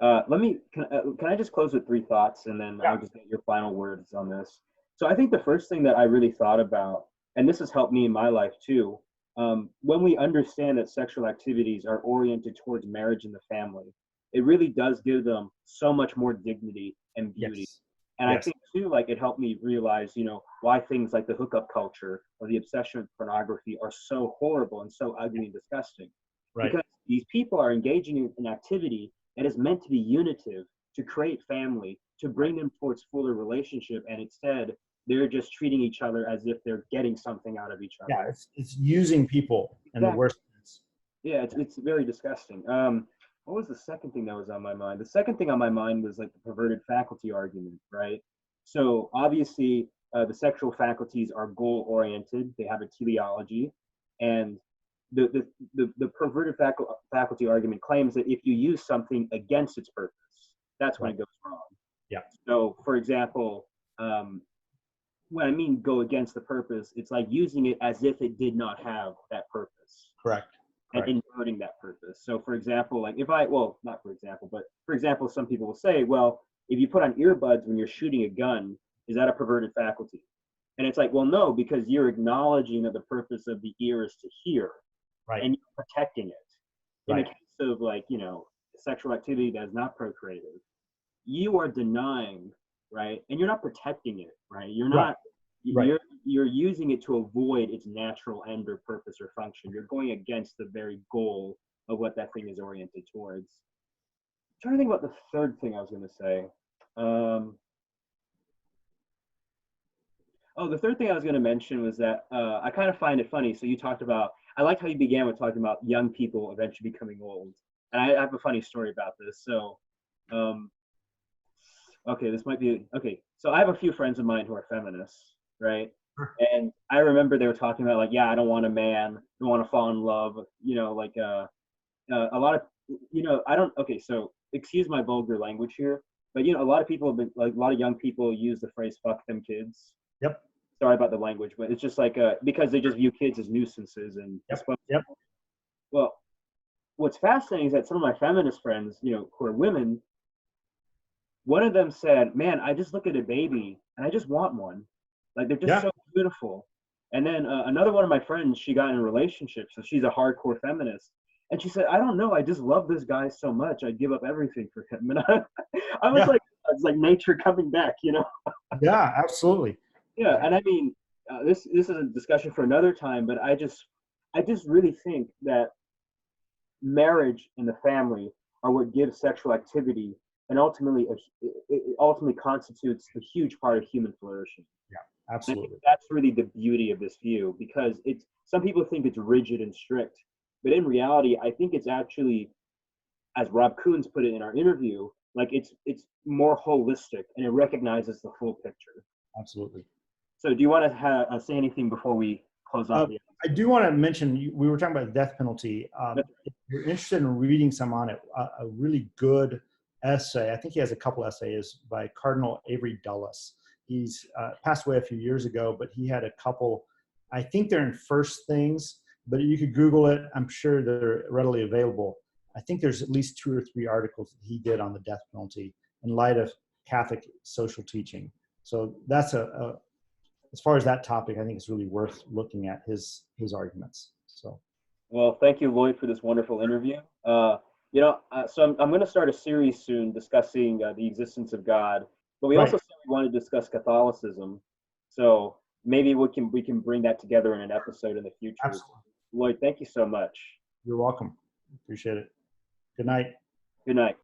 Can I just close with three thoughts and then Yeah. I'll just get your final words on this. So I think the first thing that I really thought about, and this has helped me in my life too, when we understand that sexual activities are oriented towards marriage and the family, it really does give them so much more dignity and beauty. Yes. And I Yes. think too, like it helped me realize, why things like the hookup culture or the obsession with pornography are so horrible and so ugly and disgusting. Right. Because these people are engaging in an activity that is meant to be unitive, to create family, to bring them towards fuller relationship, and instead they're just treating each other as if they're getting something out of each Yeah. other. It's using people in the Exactly. worst sense. Yeah, it's very disgusting. What was the second thing that was on my mind? The second thing on my mind was like the perverted faculty argument, right? So obviously, the sexual faculties are goal oriented. They have a teleology, and the perverted faculty argument claims that if you use something against its purpose, that's when Right. it goes wrong. Yeah. So, for example, when I mean go against the purpose, it's like using it as if it did not have that purpose Correct. and Correct. inverting that purpose. So, for example, like well, not for example, but for example, some people will say, well, if you put on earbuds when you're shooting a gun, is that a perverted faculty? And it's like, well, no, because you're acknowledging that the purpose of the ear is to hear Right. and you're protecting it. In the Right. case of like, sexual activity that is not procreative, you are denying, right? And you're not protecting it, right? You're Right. not, Right. you're using it to avoid its natural end or purpose or function. You're going against the very goal of what that thing is oriented towards. I'm trying to think about the third thing I was going to say. Oh, the third thing I was going to mention was that I kind of find it funny. So you talked about, I liked how you began with talking about young people eventually becoming old. And I have a funny story about this. So, um, okay, this might be, okay. So I have a few friends of mine who are feminists, right? And I remember they were talking about like, yeah, I don't want a man, I don't want to fall in love, like a lot of, I don't, okay, so excuse my vulgar language here, but a lot of people have been, like a lot of young people use the phrase fuck them kids. Yep. Sorry about the language, but it's just like because they just view kids as nuisances and Yep. Yep. well, what's fascinating is that some of my feminist friends, who are women, one of them said, "Man, I just look at a baby and I just want one. Like they're just Yeah. so beautiful." And then another one of my friends, she got in a relationship, so she's a hardcore feminist, and she said, "I don't know, I just love this guy so much, I'd give up everything for him." And I was Yeah. like, it's like nature coming back, Yeah. Absolutely. Yeah, and I mean, this is a discussion for another time, but I just really think that marriage and the family are what gives sexual activity and it ultimately constitutes a huge part of human flourishing. Yeah. And I think Absolutely. that's really the beauty of this view because it's some people think it's rigid and strict, but in reality, I think it's actually, as Rob Coons put it in our interview, like it's more holistic and it recognizes the full picture. Absolutely. So, do you want to say anything before we close off the I do want to mention, we were talking about the death penalty. If you're interested in reading some on it, a really good essay, I think he has a couple essays by Cardinal Avery Dulles. He's passed away a few years ago, but he had a couple, I think they're in First Things, but you could Google it. I'm sure they're readily available. I think there's at least 2 or 3 articles that he did on the death penalty in light of Catholic social teaching. So that's as far as that topic, I think it's really worth looking at his arguments. So, Well, thank you, Lloyd, for this wonderful interview. So I'm going to start a series soon discussing the existence of God, but we right. also said we want to discuss Catholicism. So maybe we can bring that together in an episode in the future. Absolutely. Lloyd, thank you so much. You're welcome. Appreciate it. Good night. Good night.